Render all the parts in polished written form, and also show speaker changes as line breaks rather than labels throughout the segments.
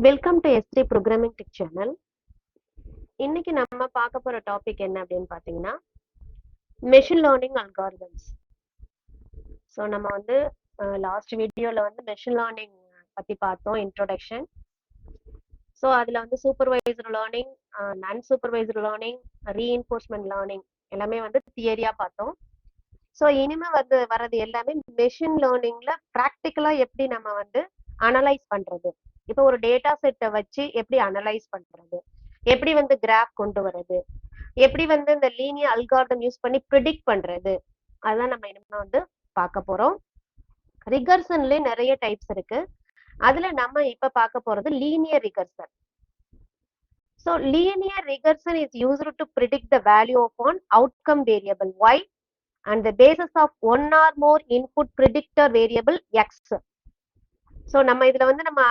Welcome to SD programming tech channel. இன்னைக்கு நம்ம பார்க்க போற டாபிக் என்ன அப்படின்னு பார்த்தீங்கன்னா மெஷின் லேர்னிங் அல்காரிதம்ஸ். ஸோ நம்ம வந்து லாஸ்ட் வீடியோல வந்து மெஷின் லேர்னிங் பத்தி பார்த்தோம், இன்ட்ரோடக்ஷன். ஸோ அதுல வந்து சூப்பர்வைசர் லேர்னிங், நான் சூப்பர்வைசர் லேர்னிங், ரீஇன்ஃபோர்ஸ்மெண்ட் லேர்னிங் எல்லாமே வந்து தியரியா பார்த்தோம். ஸோ இனிமே வந்து வர்றது எல்லாமே மெஷின் லேர்னிங்ல ப்ராக்டிக்கலா எப்படி நம்ம வந்து அனலைஸ் பண்றது, இப்போ ஒரு டேட்டா செட்டை வச்சு எப்படி அனலைஸ் பண்றது, எப்படி வந்து கிராஃப் கொண்டு வர்றது, எப்படி வந்து இந்த லீனியர் அல்காரிதம் யூஸ் பண்ணி ப்ரிடிக்ட் பண்றது, அதான் நம்ம இனிமே வந்து பார்க்க போறோம். ரிகர்சன்ல நிறைய டைப்ஸ் இருக்கு. அதுல நம்ம இப்ப பார்க்க போறது linear ரிகர்சன். So linear regression is used to predict the value of an outcome variable y and the basis of one or more input predictor variable x. So நம்ம இதுல வந்து நம்ம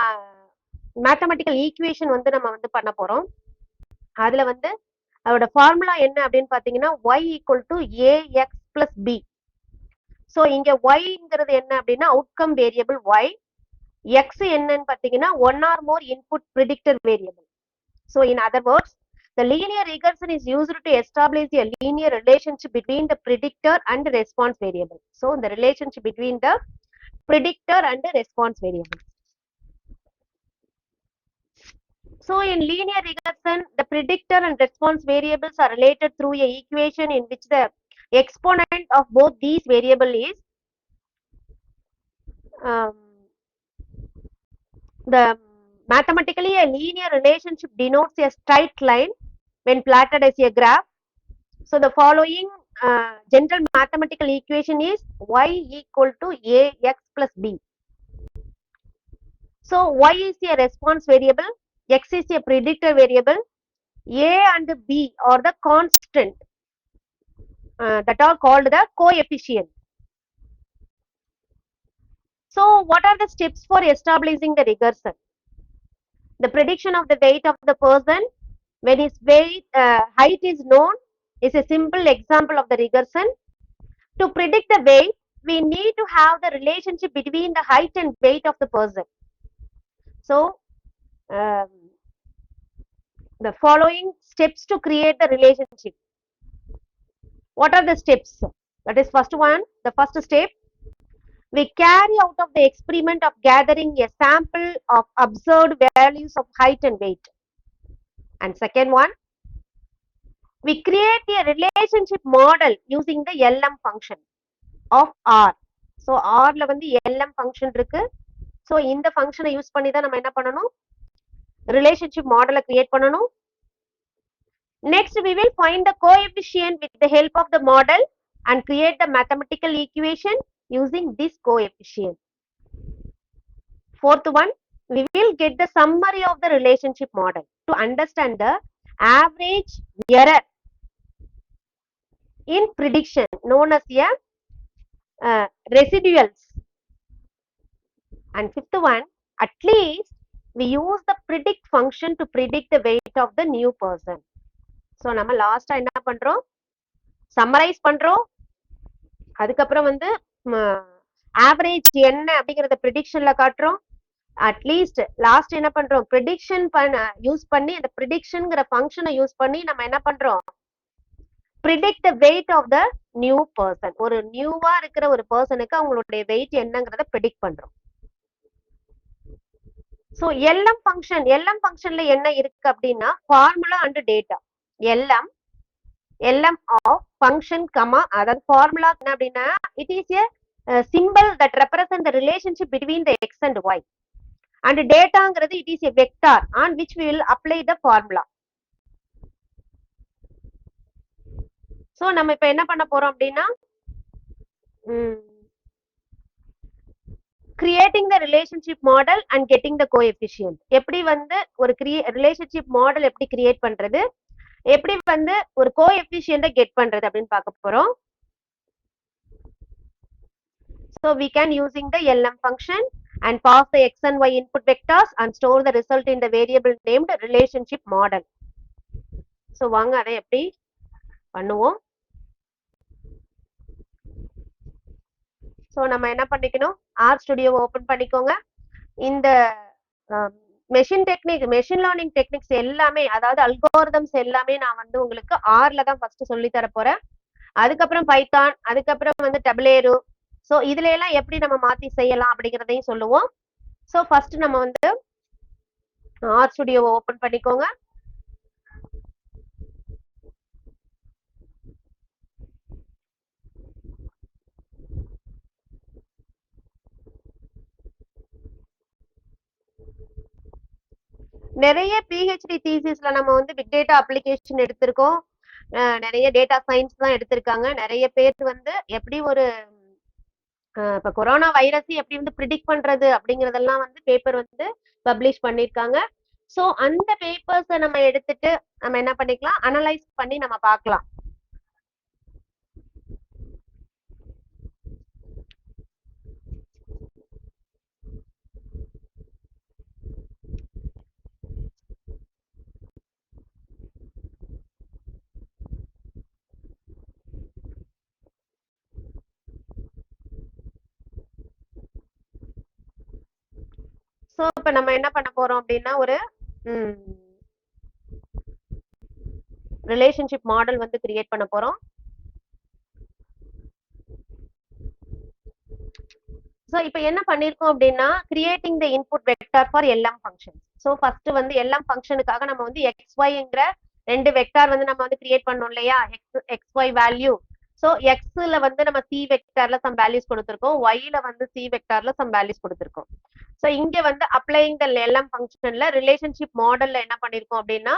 மேத்தமெட்டிக்கல் ஈக்குவேஷன் வந்து நம்ம வந்து பண்ண போறோம். அதுல வந்து அதோட ஃபார்முலா என்ன அப்படின்னு பாத்தீங்கன்னா y equal to ax plus b. So இங்க yங்கிறது என்ன அப்படின்னா அவுட்கம் வேரியபிள் y, x என்னன்னு பாத்தீங்கன்னா one or more input predictor variable. So in other words, the linear regression is used to establish a linear relationship between the predictor and response variable. So the relationship between the predictor and response variable. So in linear regression, the predictor and response variables are related through a equation in which the exponent of both these variable is the mathematically a linear relationship denotes a straight line when plotted as a graph. So the following general mathematical equation is y equal to ax plus b. So y is a response variable, x is a predictor variable, a and b are the constant that are called the coefficient. So what are the steps for establishing the regression? The prediction of the weight of the person when his height is known is a simple example of the regression. To predict the weight, we need to have the relationship between the height and weight of the person. So, the following steps to create the relationship. What are the steps? That is first one, the first step. We carry out of the experiment of gathering a sample of observed values of height and weight. And second one, we create a relationship model using the LM function of R. So R ல வந்து LM function இருக்கு. So இந்த function use பண்ணி தான் நம்ம என்ன பண்ணணும், relationship model create பண்ணணும். Next we will find the coefficient with the help of the model and create the mathematical equation using this coefficient. Fourth one, we will get the summary of the relationship model to understand the average error in prediction known as a residuals. And fifth one, at least we use the predict function to predict the weight of the new person. So நம்ம லாஸ்டா என்ன பண்றோம், summarise பண்றோம், அதுக்கப்புறம் வந்து average என்ன அப்படிங்கறத ப்ரிடிக்ஷன்ல காட்டுறோம். அட்லீஸ்ட் லாஸ்ட் என்ன பண்றோம், ப்ரிடிக்ஷன் யூஸ் பண்ணி அந்த ப்ரிடிக்ஷன்ங்கிற ஃபங்க்ஷனை யூஸ் பண்ணி நம்ம என்ன பண்றோம், predict the weight of the new person. ஒரு நியூவா இருக்கிற ஒரு பர்சனுக்கு அவங்களுடைய வெயிட் என்னங்கிறத ப்ரிடிக்ட் பண்றோம். So LM ஃபங்க்ஷன்ல என்ன இருக்கு அப்படின்னா formula and data. LM of function comma அதாவது ஃபார்முலா என்ன அப்படின்னா it is a symbol that represent the relationship between the x and y, and dataங்கிறது it is a vector on which we will apply the formula. So நம்ம இப்ப என்ன பண்ண போறோம் அப்படின்னா creating the relationship model and getting the coefficient. எப்படி வந்து ஒரு relationship model எப்படி create பண்றது, எப்படி வந்து ஒரு கோஎஃபிஷியன்ட் கெட் பண்றது அப்படின்னு பார்க்க போறோம். So we can using the LM function and pass the x and y input vectors and store the result in the variable named relationship model. So வாங்க அதை எப்படி பண்ணுவோம். So நம்ம என்ன பண்ணிக்கணும், R ஸ்டுடியோ ஓபன் பண்ணிக்கோங்க. இந்த மெஷின் லேர்னிங் டெக்னிக்ஸ் எல்லாமே, அதாவது அல்கோரிதம்ஸ் எல்லாமே நான் வந்து உங்களுக்கு ஆர்ல தான் ஃபர்ஸ்ட் சொல்லி தர போறேன். அதுக்கப்புறம் பைத்தான், அதுக்கப்புறம் வந்து டபிளேரு. சோ இதுல எல்லாம் எப்படி நம்ம மாத்தி செய்யலாம் அப்படிங்கறதையும் சொல்லுவோம். சோ ஃபர்ஸ்ட் நம்ம வந்து ஆர் ஸ்டுடியோவை ஓபன் பண்ணிக்கோங்க. நிறைய பிஹெச்டி தீசிஸ்ல நம்ம வந்து பிக் டேட்டா அப்ளிகேஷன் எடுத்திருக்கோம். நிறைய டேட்டா சயின்ஸ் தான் எடுத்திருக்காங்க. நிறைய பேர் வந்து எப்படி ஒரு இப்ப கொரோனா வைரஸ் எப்படி வந்து ப்ரிடிக்ட் பண்றது அப்படிங்கறதெல்லாம் வந்து பேப்பர் வந்து பப்ளிஷ் பண்ணிருக்காங்க. சோ அந்த பேப்பர்ஸை நம்ம எடுத்துட்டு நம்ம என்ன பண்ணிக்கலாம், அனலைஸ் பண்ணி நம்ம பார்க்கலாம். சோ இப்ப நம்ம என்ன பண்ண போறோம் அப்படின்னா ஒரு ரிலேஷன்ஷிப் மாடல் வந்து கிரியேட் பண்ண போறோம். சோ இப்போ என்ன பண்ணிருக்கோம் அப்படின்னா creating the input vector for LM function. So first வந்து எல்எம் ஃபங்க்ஷனுக்காக நம்ம வந்து xyங்கிற ரெண்டு வெக்டார் வந்து நம்ம வந்து கிரியேட் பண்ணோம் இல்லையா, xy வேல்யூ. சோ எக்ஸ்ல வந்து நம்ம சி வெக்டார்ல சம் வேல்யூஸ் கொடுத்திருக்கோம், ஒய்ல வந்து சி வெக்டார்ல சம் வேல்யூஸ் கொடுத்திருக்கோம். சோ இங்க வந்து அப்ளைங் த எல்எம் ஃபங்க்ஷன்ல ரிலேஷன்ஷிப் மாடல்ல என்ன பண்ணிருக்கோம் அப்படின்னா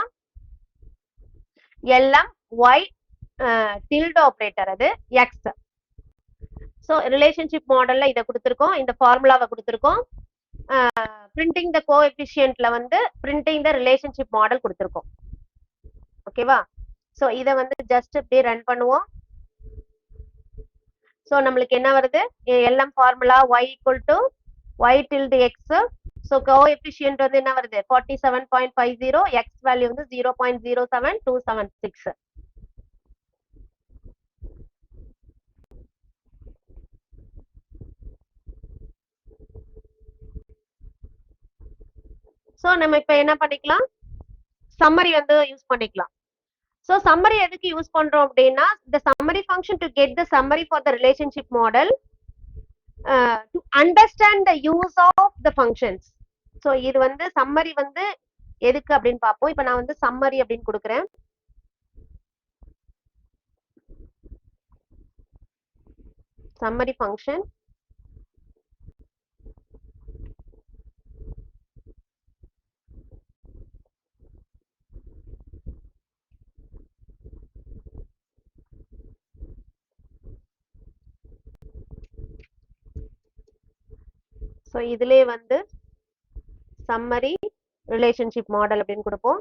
எல்எம் ஒய் டில்ட் ஆபரேட்டர் அது எக்ஸ். சோ ரிலேஷன்ஷிப் மாடல்ல இதை கொடுத்திருக்கோம், இந்த ஃபார்முலாவை கொடுத்திருக்கோம். பிரிண்டிங் த கோஎஃபிஷியன்ட்ல வந்து பிரிண்டிங் த ரிலேஷன்ஷிப் மாடல் கொடுத்திருக்கோம். ஓகேவா? சோ இத வந்து ஜஸ்ட் இப்படி ரன் பண்ணுவோம். சோ நம்மளுக்கு என்ன வருது, LM formula y equal to y tilde x. So coefficient வந்து என்ன வருது 47.50, x வேல்யூ வந்து 0.07276. சோ நம்ம இப்ப என்ன பண்ணிக்கலாம், சம்மரி வந்து யூஸ் பண்ணிக்கலாம். சோ சம்மரி எதுக்கு யூஸ் பண்றோம் அப்படின்னா the summary function to get the summary for the relationship model, to understand the use of the functions. So இது வந்து சம்மரி வந்து எதுக்கு அப்படின்னு பார்ப்போம். இப்ப நான் வந்து சம்மரி அப்படின்னு கொடுக்குறேன். Summary function. சோ இதுலயே வந்து சம்மரி ரிலேஷன்ஷிப் மாடல் அப்படின்னு கொடுப்போம்.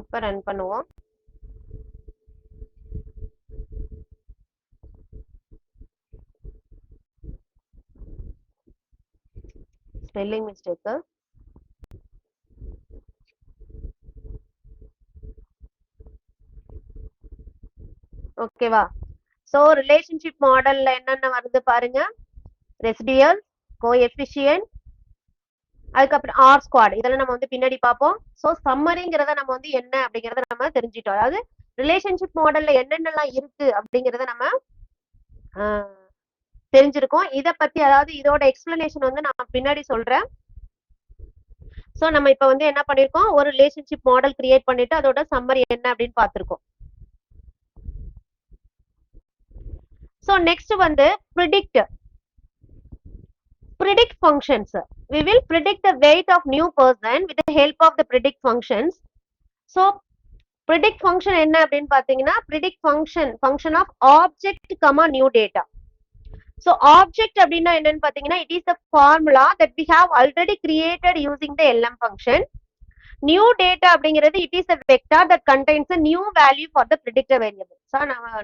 இப்ப ரன் பண்ணுவோம். Spelling mistake. ஓகேவா? சோ ரிலேஷன்ஷிப் மாடல்ல என்னென்ன வருது பாருங்க, ரெசிடியல், கோஎஃபிஷியன்ட், அதுக்கப்புறம் ஆர் ஸ்குவாட், இதெல்லாம் நம்ம வந்து பின்னாடி பார்ப்போம். சோ சம்மரிங்கிறத நம்ம வந்து என்ன அப்படிங்கறத நம்ம தெரிஞ்சிட்டோம். அதாவது ரிலேஷன்ஷிப் மாடல்ல என்னென்னலாம் இருக்கு அப்படிங்கறத நம்ம தெரிஞ்சிருக்கோம். இத பத்தி அதாவது இதோட எக்ஸ்பிளனேஷன் வந்து நான் பின்னாடி சொல்றேன். சோ நம்ம இப்ப வந்து என்ன பண்ணிருக்கோம், ஒரு ரிலேஷன்ஷிப் மாடல் கிரியேட் பண்ணிட்டு அதோட சம்மரி என்ன அப்படின்னு பார்த்திருக்கோம். சோ நெக்ஸ்ட் வந்து predict functions. We will predict the weight of new person with the help of the predict functions. So predict function என்ன அப்படின்னு பாத்தீங்கன்னா predict function of object comma new data. So object அப்படின்னா என்னன்னு பாத்தீங்கன்னா it is the formula that we have already created using the lm function. New data அப்படிங்கிறது it is a vector that contains a new value for the predictor variable. So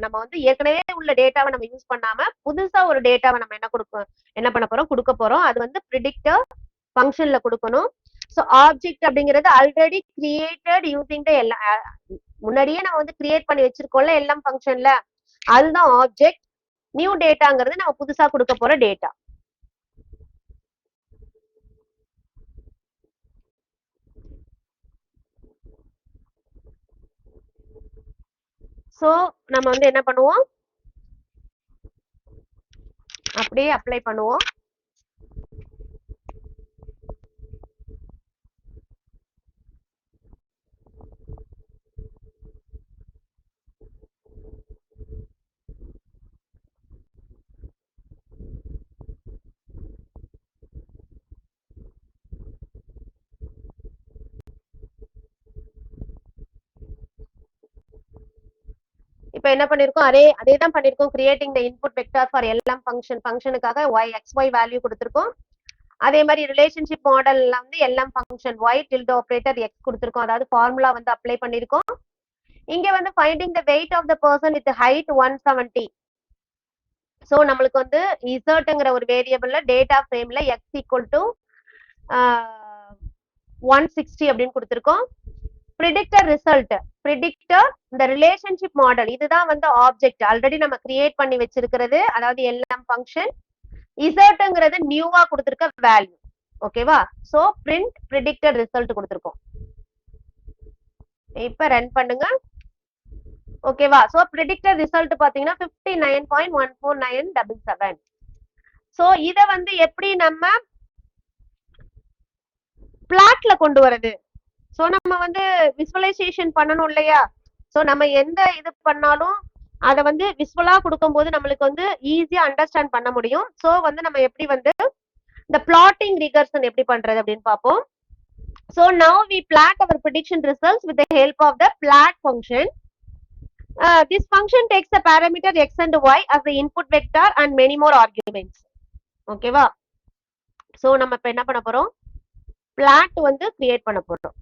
நம்ம வந்து ஏற்கனவே உள்ள டேட்டாவை நம்ம யூஸ் பண்ணாம புதுசா ஒரு டேட்டாவை நம்ம என்ன பண்ண போறோம் கொடுக்க போறோம். அது வந்து ப்ரிடிக்டர் ஃபங்க்ஷன்ல கொடுக்கணும். ஸோ ஆப்ஜெக்ட் அப்படிங்கிறது ஆல்ரெடி கிரியேட்டட் யூசிங் த எல்லாம் முன்னாடியே நம்ம வந்து கிரியேட் பண்ணி வச்சிருக்கோம்ல எல்லாம் ஃபங்க்ஷன்ல, அதுதான் ஆப்ஜெக்ட். நியூ டேட்டாங்கிறது நம்ம புதுசா கொடுக்க போற டேட்டா. ஸோ நம்ம வந்து என்ன பண்ணுவோம், அப்படியே அப்ளை பண்ணுவோம். இப்போ என்ன பண்ணிருக்கோம், அதே தான் பண்ணிருக்கோம். Creating the input vector for எல்லாம் ஃபங்க்ஷனுக்காக xy வேல்யூ கொடுத்திருக்கோம். அதே மாதிரி ரிலேஷன்ஷிப் மாடல்ல வந்து எல்லாம் function y tilde operator x கொடுத்திருக்கோம். அதாவது ஃபார்முலா வந்து அப்ளை பண்ணிருக்கோம். இங்க வந்து finding the weight of the person with height 170. So நம்மளுக்கு வந்து இசர்ட்ங்கிற ஒரு வேரியபிள்ல டேட்டா ஃப்ரேம்ல x ஈக்குவல் டு 160 அப்படின்னு கொடுத்திருக்கோம். ப்ரிடிக்டர் ரிசல்ட், ப்ரிடிக்டர் இந்த ரிலேஷன்ஷிப் மாடல் இதுதான் வந்து ஆப்ஜெக்ட் ஆல்ரெடி நம்ம கிரியேட் பண்ணி வச்சிருக்கிறது, அதாவது எல்லாம் ஃபங்க்ஷன். இசர்ட்ங்கிறது நியூவா கொடுத்திருக்க வேல்யூ. ஓகேவா? சோ பிரிண்ட் ப்ரிடிக்டர் ரிசல்ட் கொடுத்திருக்கோம். இப்ப ரன் பண்ணுங்க. ஓகேவா? சோ ப்ரிடிக்டர் ரிசல்ட் பாத்தீங்கன்னா 59.149777. சோ இத வந்து எப்படி நம்ம பிளாட்ல கொண்டு வரது? சோ நம்ம வந்து விசுவலைசேஷன் பண்ணணும் இல்லையா? சோ நம்ம எந்த இது பண்ணாலும் அதை வந்து விசுவலா கொடுக்கும்போது நம்மளுக்கு வந்து ஈஸியா அண்டர்ஸ்டாண்ட் பண்ண முடியும். சோ வந்து நம்ம எப்படி வந்து இந்த plotting regression எப்படி பண்றது அப்படின்னு பார்ப்போம். So now we plot our prediction results with the help of the plot function. This function takes the parameter x and y as the input vector and many more arguments. ஓகேவா? So நம்ம இப்ப என்ன பண்ண போறோம், plot வந்து create பண்ண போறோம்.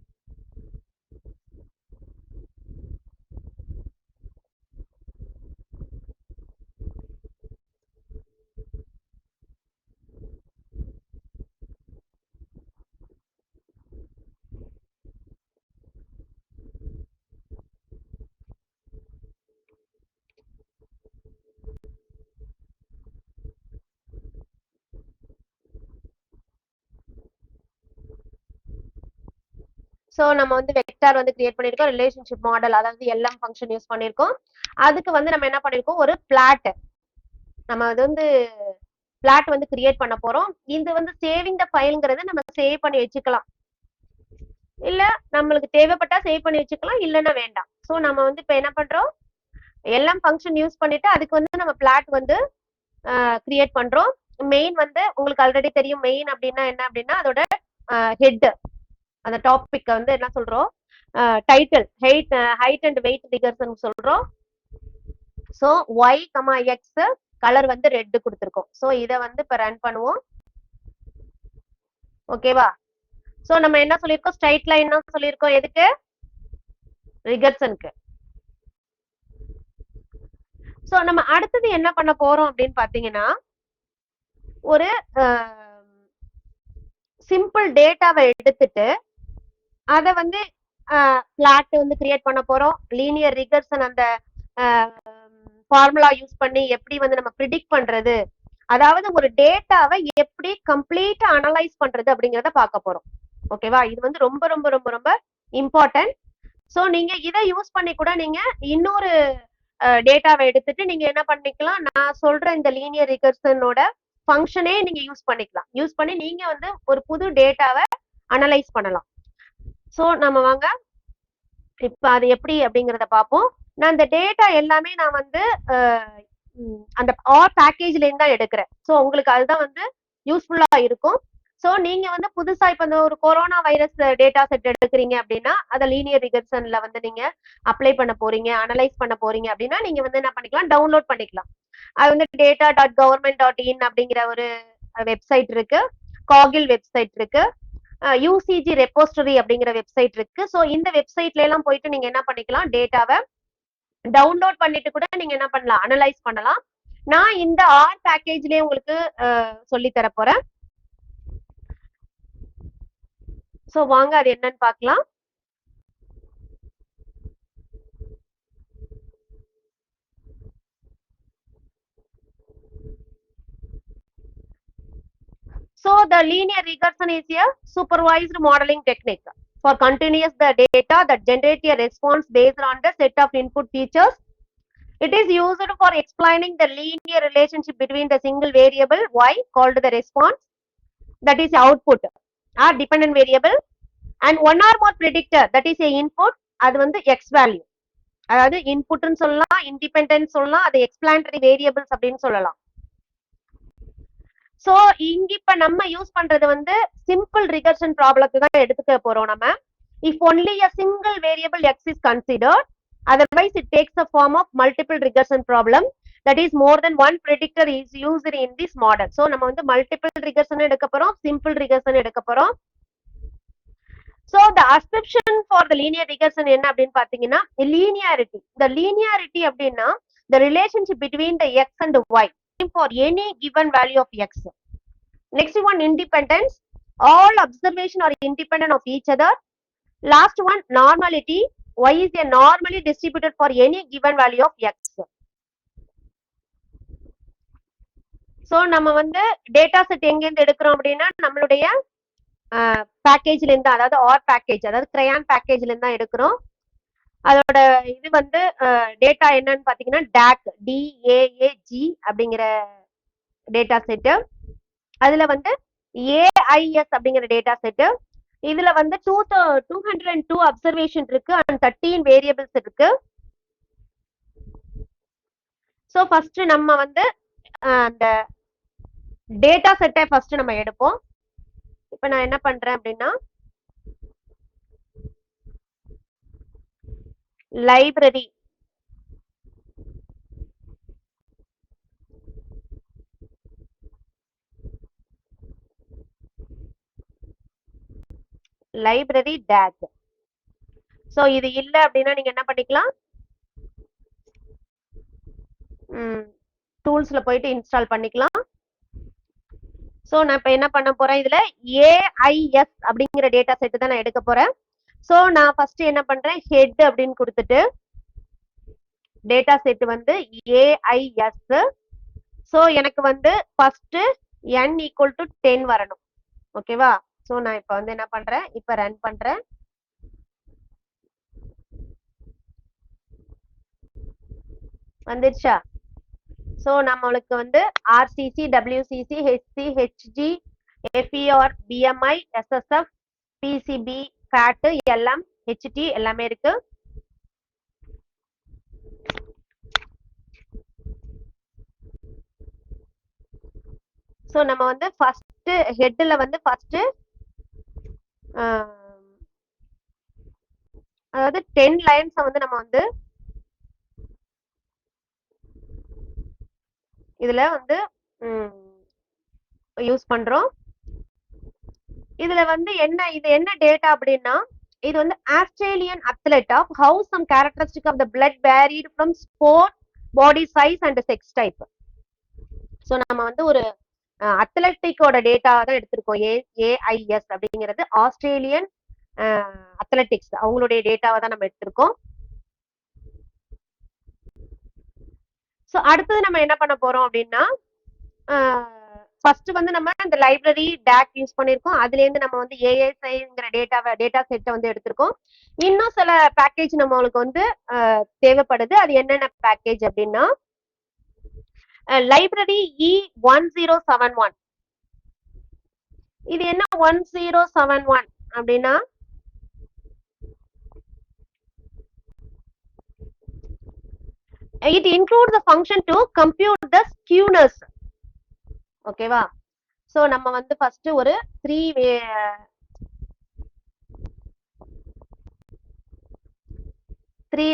So நம்ம வந்து வெக்டார் வந்து கிரியேட் பண்ணிருக்கோம், ரிலேஷன்ஷிப் மாடல் அதாவது எல்லாம் ஃபங்க்ஷன் யூஸ் பண்ணிருக்கோம். அதுக்கு வந்து நம்ம என்ன பண்ணிருக்கோம், ஒரு பிளாட் நம்ம அது வந்து பிளாட் வந்து கிரியேட் பண்ண போறோம். இது வந்து சேவிங் த ஃபைல்ங்கிறது நம்ம சேவ் பண்ணி வச்சுக்கலாம், இல்ல நம்மளுக்கு தேவைப்பட்டா சேவ் பண்ணி வச்சுக்கலாம், இல்லைன்னா வேண்டாம். சோ நம்ம வந்து இப்ப என்ன பண்றோம், எல்லாம் ஃபங்க்ஷன் யூஸ் பண்ணிட்டு அதுக்கு வந்து நம்ம பிளாட் வந்து கிரியேட் பண்றோம். மெயின் வந்து உங்களுக்கு ஆல்ரெடி தெரியும், மெயின் அப்படின்னா என்ன அப்படின்னா அதோட ஹெட், அந்த டாபிக் வந்து என்ன சொல்றோம், title height and weight figures சொல்றோம். சோ y, x கலர் வந்து ரெட் கொடுத்திருக்கோம். சோ இத வந்து இப்ப ரன் பண்ணுவோம். ஓகேவா? சோ நம்ம என்ன சொல்லிருக்கோம், ஸ்ட்ரைட் லைன் சொல்லிருக்கோம். எதுக்கு? ரிகர்சனுக்கு. சோ நம்ம அடுத்தது என்ன பண்ண போறோம் அப்படின்னு பாத்தீங்கன்னா, ஒரு சிம்பிள் டேட்டாவை எடுத்துட்டு அத வந்து பிளாட் வந்து கிரியேட் பண்ண போறோம். லீனியர் ரிகர்சன் அந்த ஃபார்முலா யூஸ் பண்ணி எப்படி வந்து நம்ம ப்ரிடிக்ட் பண்றது, அதாவது ஒரு டேட்டாவை எப்படி கம்ப்ளீட்டா அனலைஸ் பண்றது அப்படிங்கறத பார்க்க போறோம். ஓகேவா? இது வந்து ரொம்ப ரொம்ப ரொம்ப ரொம்ப இம்பார்ட்டன்ட். சோ நீங்க இதை யூஸ் பண்ணி கூட நீங்க இன்னொரு டேட்டாவை எடுத்துட்டு நீங்க என்ன பண்ணிக்கலாம், நான் சொல்ற இந்த லீனியர் ரிகர்சனோட ஃபங்க்ஷனே நீங்க யூஸ் பண்ணிக்கலாம். யூஸ் பண்ணி நீங்க வந்து ஒரு புது டேட்டாவை அனலைஸ் பண்ணலாம். சோ நம்ம வாங்க இப்ப அது எப்படி அப்படிங்கறத பார்ப்போம். நான் இந்த டேட்டா எல்லாமே நான் வந்து அந்த ஆர் பேக்கேஜ்ல இருந்து தான் எடுக்கிறேன். சோ உங்களுக்கு அதுதான் வந்து யூஸ்ஃபுல்லா இருக்கும். சோ நீங்க வந்து புதுசா இப்ப இந்த ஒரு கொரோனா வைரஸ் டேட்டா செட் எடுக்கிறீங்க அப்படின்னா அதை லீனியர் ரிகர்சன்ல வந்து நீங்க அப்ளை பண்ண போறீங்க, அனலைஸ் பண்ண போறீங்க அப்படின்னா நீங்க வந்து என்ன பண்ணிக்கலாம், டவுன்லோட் பண்ணிக்கலாம். அது வந்து data.government.in அப்படிங்கிற ஒரு வெப்சைட் இருக்கு, காகில் வெப்சைட் இருக்கு. யூசிஜி ரெப்போஸ்டரி அப்படிங்கிற வெப்சைட் இருக்கு. ஸோ இந்த வெப்சைட்ல எல்லாம் போயிட்டு நீங்க என்ன பண்ணிக்கலாம், டேட்டாவை டவுன்லோட் பண்ணிட்டு கூட நீங்க என்ன பண்ணலாம், அனலைஸ் பண்ணலாம். நான் இந்த ஆர் பேக்கேஜ்லயே உங்களுக்கு சொல்லி தர போறேன். ஸோ வாங்க அது என்னன்னு பார்க்கலாம். So the linear regression is a supervised modeling technique for continuous the data that generate a response based on the set of input features. It is used for explaining the linear relationship between the single variable y called the response, that is output, or dependent variable, and one or more predictor, that is a input, அது வந்து x value. அதாவது இன்புட்னு சொல்லலாம், independent சொல்லலாம், அது எக்ஸ்பிளானட்டரி variables அப்படின்னு சொல்லலாம். So இங்க இப்ப நம்ம யூஸ் பண்றது வந்து சிம்பிள் ரிகர்ஷன் ப்ராப்ளத்தை தான் எடுத்துக்க போறோம் நம்ம. If only a single variable x is considered, otherwise it takes the form of multiple regression problem, that is more than one predictor is used in this model. So நம்ம வந்து multiple regression எடுக்க போறோம், simple regression எடுக்க போறோம். So the assumption for the linear regression என்ன அப்படின்னு பாத்தீங்கன்னா linearity. The linearity அப்படின்னா the relationship between the x and y for any given value of x. Next one, independence. All observation are independent of each other. Last one, normality. Y is a normally distributed for any given value of x. So நம்ம வந்து data set எங்க இருந்து எடுக்கிறோம் அப்படின்னா நம்மளுடைய பேக்கேஜ்ல இருந்து, அதாவது R package, அதாவது கிரையான் பேக்கேஜ்ல இருந்து தான் எடுக்கிறோம். அதோட இது வந்து டேட்டா என்னன்னு பாத்தீங்கன்னா டாக் டிஏஏஜி அப்படிங்கிற டேட்டா செட். அதுல வந்து ஏஐஎஸ் அப்படிங்கிற டேட்டா செட். இதுல வந்து 202 அப்சர்வேஷன் இருக்கு அண்ட் 13 வேரியபிள்ஸ் இருக்கு. சோ ஃபர்ஸ்ட் நம்ம வந்து அந்த டேட்டா செட்டை ஃபர்ஸ்ட் நம்ம எடுப்போம். இப்ப நான் என்ன பண்றேன் அப்படின்னா லைப்ரரி டாக். சோ இது இல்ல அப்படின்னா நீங்க என்ன பண்ணிக்கலாம், டூல்ஸ்ல போயிட்டு இன்ஸ்டால் பண்ணிக்கலாம். சோ நான் இப்ப என்ன பண்ண போறேன், இதுல ஏஐஎஸ் அப்படிங்கிற டேட்டா செட் தான் நான் எடுக்க போறேன். சோ நான் ஃபர்ஸ்ட் என்ன பண்றேன், ஹெட் அப்படின்னு கொடுத்துட்டு டேட்டா செட் வந்து ஏஐஎஸ். சோ எனக்கு வந்து ஃபர்ஸ்ட் n ஈக்குவல் டு 10 வரணும். ஓகேவா? சோ நான் இப்ப வந்து என்ன பண்றேன், இப்ப ரன் பண்றேன். வந்துருச்சா? சோ நம்மளுக்கு வந்து RCC, WCC, HC, HG, FER, BMI, SSF, PCB, fat, LM, HT எல்லாமே இருக்கு. சோ நம்ம வந்து ஃபர்ஸ்ட் ஹெட்ல வந்து ஃபர்ஸ்ட் அதாவது 10 லைன்ஸ் வந்து நம்ம வந்து இதுல வந்து யூஸ் பண்றோம். இதுல வந்து இது என்ன டேட்டா அப்படின்னா, இது வந்து Australian athlete of how some characteristic of the blood varied from sport, body size and sex type. So நம்ம வந்து ஒரு அத்லெட்டிக்கோட டேட்டா தான் எடுத்திருக்கோம். ஏஐஎஸ் அப்படிங்கிறது ஆஸ்திரேலியன் அத்லெட்டிக்ஸ், அவங்களுடைய டேட்டாவை தான் நம்ம எடுத்திருக்கோம். சோ அடுத்தது நம்ம என்ன பண்ண போறோம் அப்படின்னா, ஃபர்ஸ்ட் வந்து நம்ம இந்த லைப்ரரி டாக் யூஸ் பண்ணிருக்கோம். அதுல இருந்து நம்ம வந்து ஏஎஸ்ஐங்கிற டேட்டா செட்டை வந்து எடுத்திருக்கோம். இன்னும் சில பேக்கேஜ் நம்மளுக்கு வந்து தேவைப்படுது. அது என்னென்ன பேக்கேஜ் அப்படின்னா லைப்ரரி E1071. இது என்ன 1071 அப்படின்னா, it includes the function to compute the skewness. ஓகேவா? சோ நம்ம வந்து ஃபர்ஸ்ட் ஒரு 3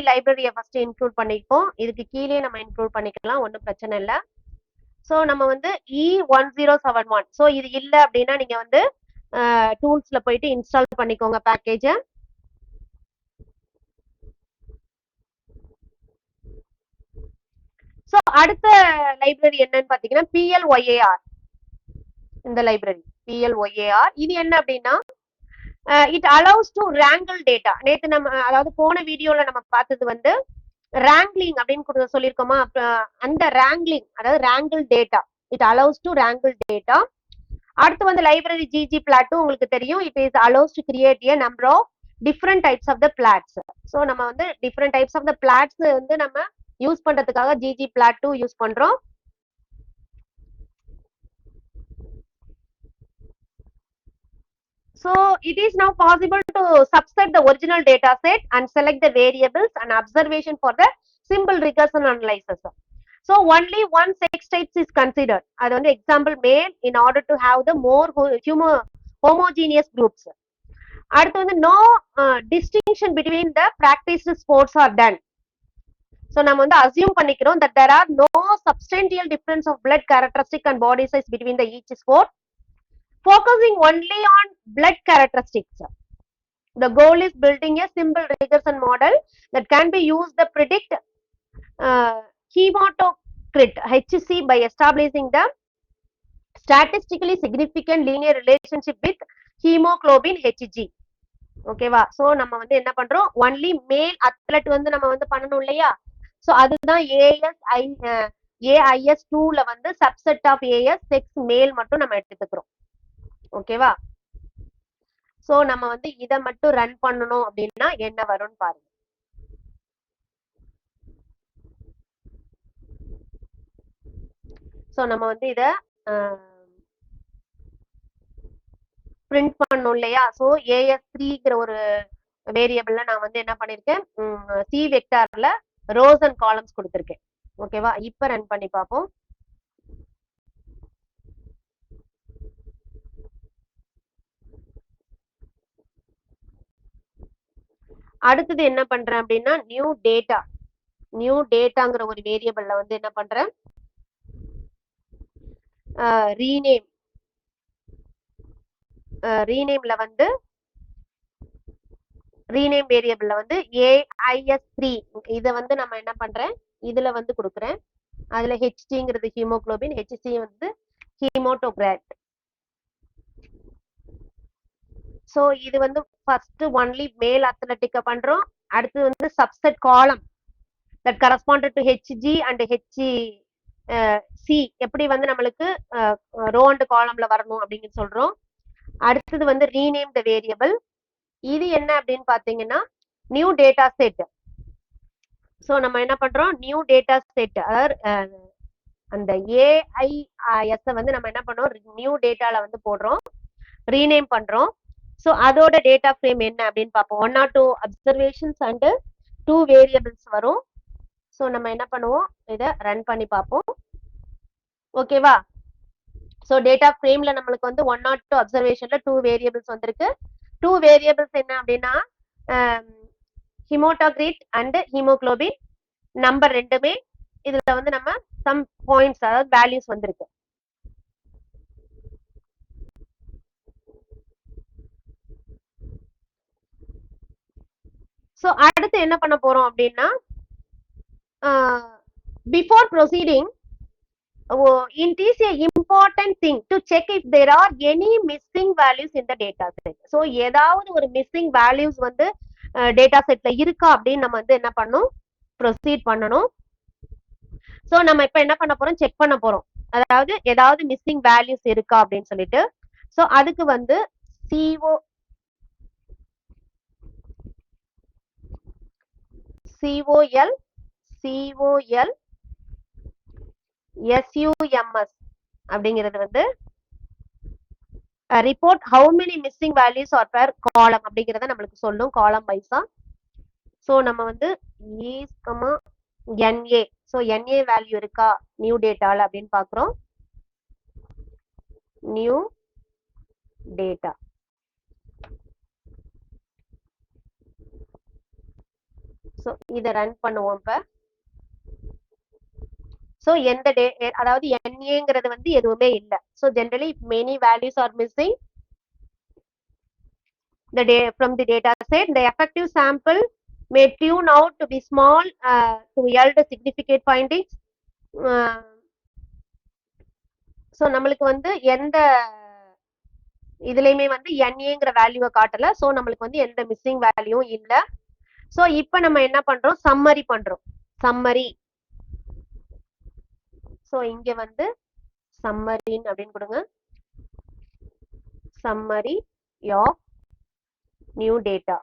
லைப்ரரிய ஃபர்ஸ்ட் இன்க்ளூட் பண்ணிப்போம். இதுக்கு கீழே நம்ம இன்க்ளூட் பண்ணிக்கலாம், ஒன்றும் பிரச்சனை இல்லை. சோ நம்ம வந்து E1071. சோ இது இல்ல அப்படின்னா நீங்க வந்து டூல்ஸ்ல போயிட்டு இன்ஸ்டால் பண்ணிக்கோங்க பேக்கேஜ. சோ அடுத்த லைப்ரரி என்னன்னு பாத்தீங்கன்னா PLYAR. இந்த லைப்ரரி PLYAR இது என்ன அப்படின்னா it allows to wrangle data. நேத்து நம்ம அதாவது போன வீடியோல நம்ம பார்த்தது வந்து ரேங்க்லிங் அப்படின்னு சொல்லியிருக்கோமா, அந்த ரேங்க்லிங் அதாவது wrangle data. It allows to wrangle data. அடுத்து வந்து லைப்ரரி GG பிளாட் உங்களுக்கு தெரியும். It is allows to create a number of different types of the plots. So நம்ம வந்து different types of the plots வந்து நம்ம யூஸ் பண்றதுக்காக GG பிளாட் 2 யூஸ் பண்றோம். So it is now possible to subset the original data set and select the variables and observation for the simple regression analysis. So only one sex types is considered. அது வந்து example male in order to have the more homogeneous groups. அடுத்து வந்து no distinction between the practiced sports are done. So நம்ம வந்து assume பண்ணிக்கிறோம் that there are no substantial difference of blood characteristic and body size between the each sport. Focusing only on blood characteristics. The goal is building a simple regression model that can be used to predict hematocrit HC by establishing the statistically significant linear relationship with hemoglobin Hg. ஓகேவா? So நம்ம வந்து என்ன பண்றோம், only மேல் athlete வந்து நம்ம வந்து பண்ணணும் இல்லையா? சோ அதுதான் AIS 2ல வந்து சப்செட் ஆஃப் AS செக்ஸ் மேல் மட்டும் நம்ம எடுத்துக்கிறோம். ஓகேவா? சோ நம்ம வந்து இத மட்டும் ரன் பண்ணணும் அப்படின்னா என்ன வரும்னு பாருங்க. சோ நம்ம வந்து இத பிரிண்ட் பண்ணணும் இல்லையா? சோ AS3ங்கிற ஒரு வேரியபிள்ல நான் வந்து என்ன பண்ணிருக்கேன், C வெக்டார்ல ரோஸ் அண்ட் காலம்ஸ் கொடுத்திருக்கேன். ஓகேவா? இப்ப ரன் பண்ணி பார்ப்போம். அடுத்தது என்ன பண்றேன் அப்படின்னா நியூ டேட்டாங்கிற ஒரு வேரியபிள்ல வந்து என்ன பண்றேன், ரீநேம்ல வந்து ரீநேம் வேரியபிள்ல வந்து AIS3 இத வந்து நம்ம என்ன பண்றேன், இதுல வந்து கொடுக்குறேன். அதுல HTங்கிறது ஹீமோகுளோபின், HC வந்து ஹீமோட்டோகிராட். சோ இது வந்து ஃபர்ஸ்ட் ஒன்லி மேல் அத்லெட்டிக்க பண்றோம். அடுத்து வந்து சப்செட் காலம் that corresponded to HG and HC எப்படி வந்து நம்மளுக்கு ரோ அண்ட் காலம்ல வரணும் அப்படின்னு சொல்றோம். அடுத்தது வந்து ரீநேம் த வேரியபிள். இது என்ன அப்படின்னு பாத்தீங்கன்னா நியூ டேட்டா செட். சோ நம்ம என்ன பண்றோம், நியூ டேட்டா செட் அதாவது அந்த AIS வந்து நம்ம என்ன பண்றோம், நியூ டேட்டால வந்து போடுறோம், ரீநேம் பண்றோம். சோ அதோட டேட்டா ஃப்ரேம் என்ன அப்படின்னு பார்ப்போம். 1 or 2 அப்சர்வேஷன்ஸ் அண்ட் 2 வேரியபிள்ஸ் வரும். சோ நம்ம என்ன பண்ணுவோம், இத ரன் பண்ணி பார்ப்போம். ஓகேவா? சோ டேட்டா ஃப்ரேம்ல நம்மளுக்கு வந்து 1 or 2 அப்சர்வேஷன்ல 2 வேரியபிள்ஸ் வந்திருக்கு. 2 வேரியபிள்ஸ் என்ன அப்படின்னா ஹீமோட்டோகிரிட் அண்ட் ஹீமோகுளோபின் நம்பர் ரெண்டுமே இதுல வந்து நம்ம சம் பாயிண்ட்ஸ் அதாவது வேல்யூஸ் வந்திருக்கு. சோ அடுத்து என்ன பண்ண போறோம் அப்படின்னா before proceeding it is a important thing to check if there are any missing values in the data set. so ஏதாவது ஒரு missing values வந்து டேட்டா செட்ல இருக்கா அப்படின்னு நம்ம வந்து என்ன பண்ணணும், ப்ரொசீட் பண்ணணும். சோ நம்ம இப்ப என்ன பண்ண போறோம், செக் பண்ண போறோம். அதாவது ஏதாவது மிஸ்ஸிங் வேல்யூஸ் இருக்கா அப்படின்னு சொல்லிட்டு. சோ அதுக்கு வந்து COL SUMS அப்படிங்கிறது வந்து report how many missing values are per காலம் அப்படிங்கறத நம்மளுக்கு சொல்லும் காலம் வைஸா. சோ நம்ம வந்து NA சோ NA வேல்யூ இருக்கா நியூ டேட்டால அப்படின்னு பாக்குறோம். New data. சோ இத ரன் பண்ணுவோம் இப்ப. சோ எந்த அதாவது NAங்கிறது வந்து எதுவுமே இல்ல. So generally many values are missing from the data set. The effective sample may tune out to be small to yield significant findings. So நம்மளுக்கு வந்து எந்த இதுலயுமே வந்து NAங்கிற வேல்யூவை காட்டல. சோ நம்மளுக்கு வந்து எந்த மிஸ்ஸிங் வேல்யூவும் இல்ல. சோ இப்போ நம்ம என்ன பண்றோம், சம்மரி பண்றோம். சம்மரி. சோ இங்க வந்து சம்மரின் அப்படின்னு கொடுங்க. Summary of new data.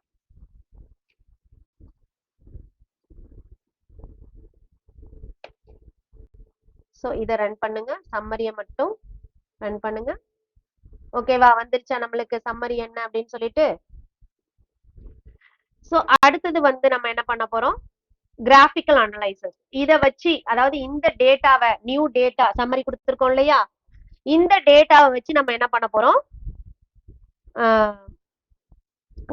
So இத ரன் பண்ணுங்க. சம்மரியை மட்டும் ரன் பண்ணுங்க. ஓகேவா, வந்துருச்சா நம்மளுக்கு சம்மரி என்ன அப்படின்னு சொல்லிட்டு. சோ அடுத்தது வந்து நம்ம என்ன பண்ண போறோம், கிராஃபிக்கல் அனலைசிஸ். இத வச்சு, அதாவது இந்த டேட்டாவை, நியூ டேட்டா சம்மரி கொடுத்துருக்கோம் இல்லையா, இந்த டேட்டாவை வச்சு நம்ம என்ன பண்ண போறோம்,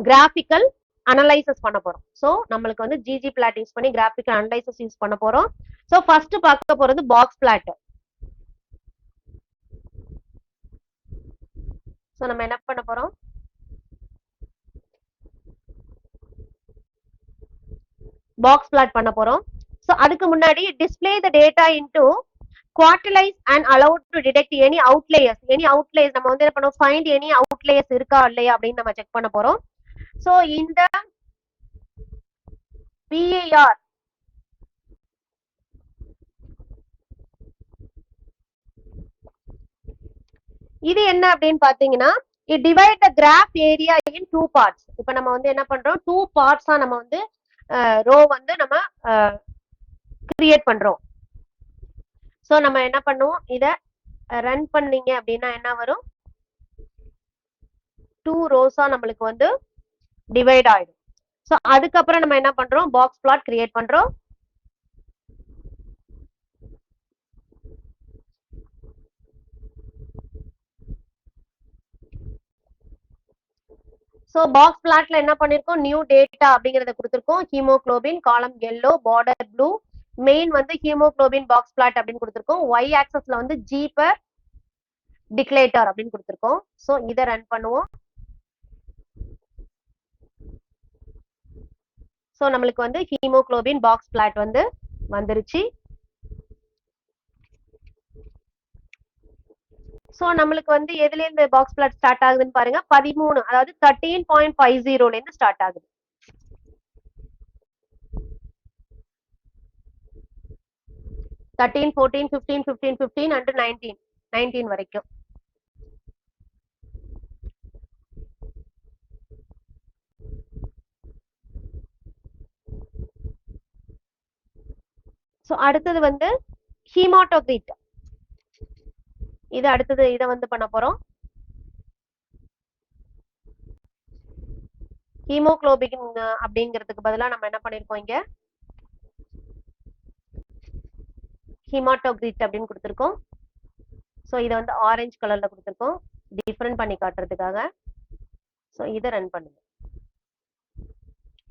கிராஃபிக்கல் அனலைசிஸ் பண்ண போறோம். சோ நம்மளுக்கு வந்து ஜிஜி பிளாட் யூஸ் பண்ணி கிராஃபிக்கல் அனலைசிஸ் யூஸ் பண்ண போறோம். சோ ஃபர்ஸ்ட் பார்க்க போறது பாக்ஸ் பிளாட். சோ நம்ம என்ன பண்ண போறோம், பாக்ஸ் பிளாட் பண்ண போறோம். சோ அதுக்கு முன்னாடி display the data into quartiles and allowed to detect any outliers. நம்ம வந்து என்ன பண்ணுவோம், ஃபைண்ட் எனி அவுட்லேயர்ஸ் இருக்கா இல்லையா அப்படின்னு நம்ம செக் பண்ண போறோம். சோ இந்த பிஏஆர் இது என்ன அப்படின்னு பாத்தீங்கன்னா, it divide the graph area in two parts. இப்போ நம்ம வந்து என்ன பண்றோம், டூ பார்ட்ஸா நம்ம வந்து ரோ வந்து நம்ம கிரியேட் பண்றோம். சோ நம்ம என்ன பண்ணுவோம், இத ரன் பண்ணீங்க அப்படின்னா என்ன வரும், டூ ரோஸா நம்மளுக்கு வந்து டிவைட் ஆயிடும். சோ அதுக்கப்புறம் நம்ம என்ன பண்றோம், பாக்ஸ் பிளாட் கிரியேட் பண்றோம். சோ பாக்ஸ் பிளாட்ல என்ன பண்ணிருக்கோம், நியூ டேட்டா அப்படிங்கறத கொடுத்திருக்கோம். ஹீமோகுளோபின் காலம் yellow, பார்டர் ப்ளூ, மெயின் வந்து ஹீமோகுளோபின் பாக்ஸ் பிளாட் அப்படின்னு கொடுத்திருக்கோம். y ஆக்சஸ்ல வந்து G per டிக்ளேட்டர் அப்படின்னு கொடுத்திருக்கோம். சோ இத ரன் பண்ணுவோம். சோ நம்மளுக்கு வந்து ஹீமோகுளோபின் பாக்ஸ் பிளாட் வந்து வந்துருச்சு. சோ நம்மளுக்கு வந்து எதுல இருந்து பாக்ஸ் பிளாட் ஸ்டார்ட் ஆகுதுன்னு பாருங்க, 13, அதாவது 13.50 இருந்து ஸ்டார்ட் ஆகுது. 13, 14, 15, 15, 15 and 19 வரைக்கும். சோ அடுத்தது வந்து ஹீமாட்டோகிரிட். இது அடுத்தது இத வந்து பண்ண போறோம். ஹீமோகுளோபின் அப்படிங்கிறதுக்கு பதிலா நம்ம என்ன பண்ணிருக்கோம், இங்க ஹீமாட்டோகிரிட் அப்படின்னு கொடுத்திருக்கோம். சோ இத வந்து ஆரஞ்சு கலர்ல கொடுத்திருக்கோம் டிஃபரெண்ட் பண்ணி காட்டுறதுக்காக. சோ இத ரன் பண்ணுங்க.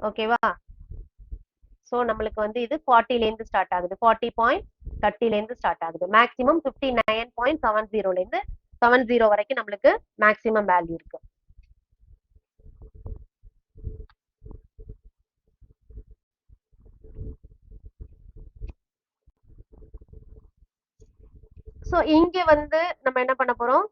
ஓகேவா, சோ நம்மளுக்கு வந்து இது 40ல இருந்து ஸ்டார்ட் ஆகுது, 40.30ல இருந்து ஸ்டார்ட் ஆகுது. மேக்ஸிமம் 59.70ல இருந்து 70 வரைக்கும் நம்மளுக்கு மேக்ஸிமம் வேல்யூ இருக்கு. சோ இங்க வந்து நம்ம என்ன பண்ண போறோம்,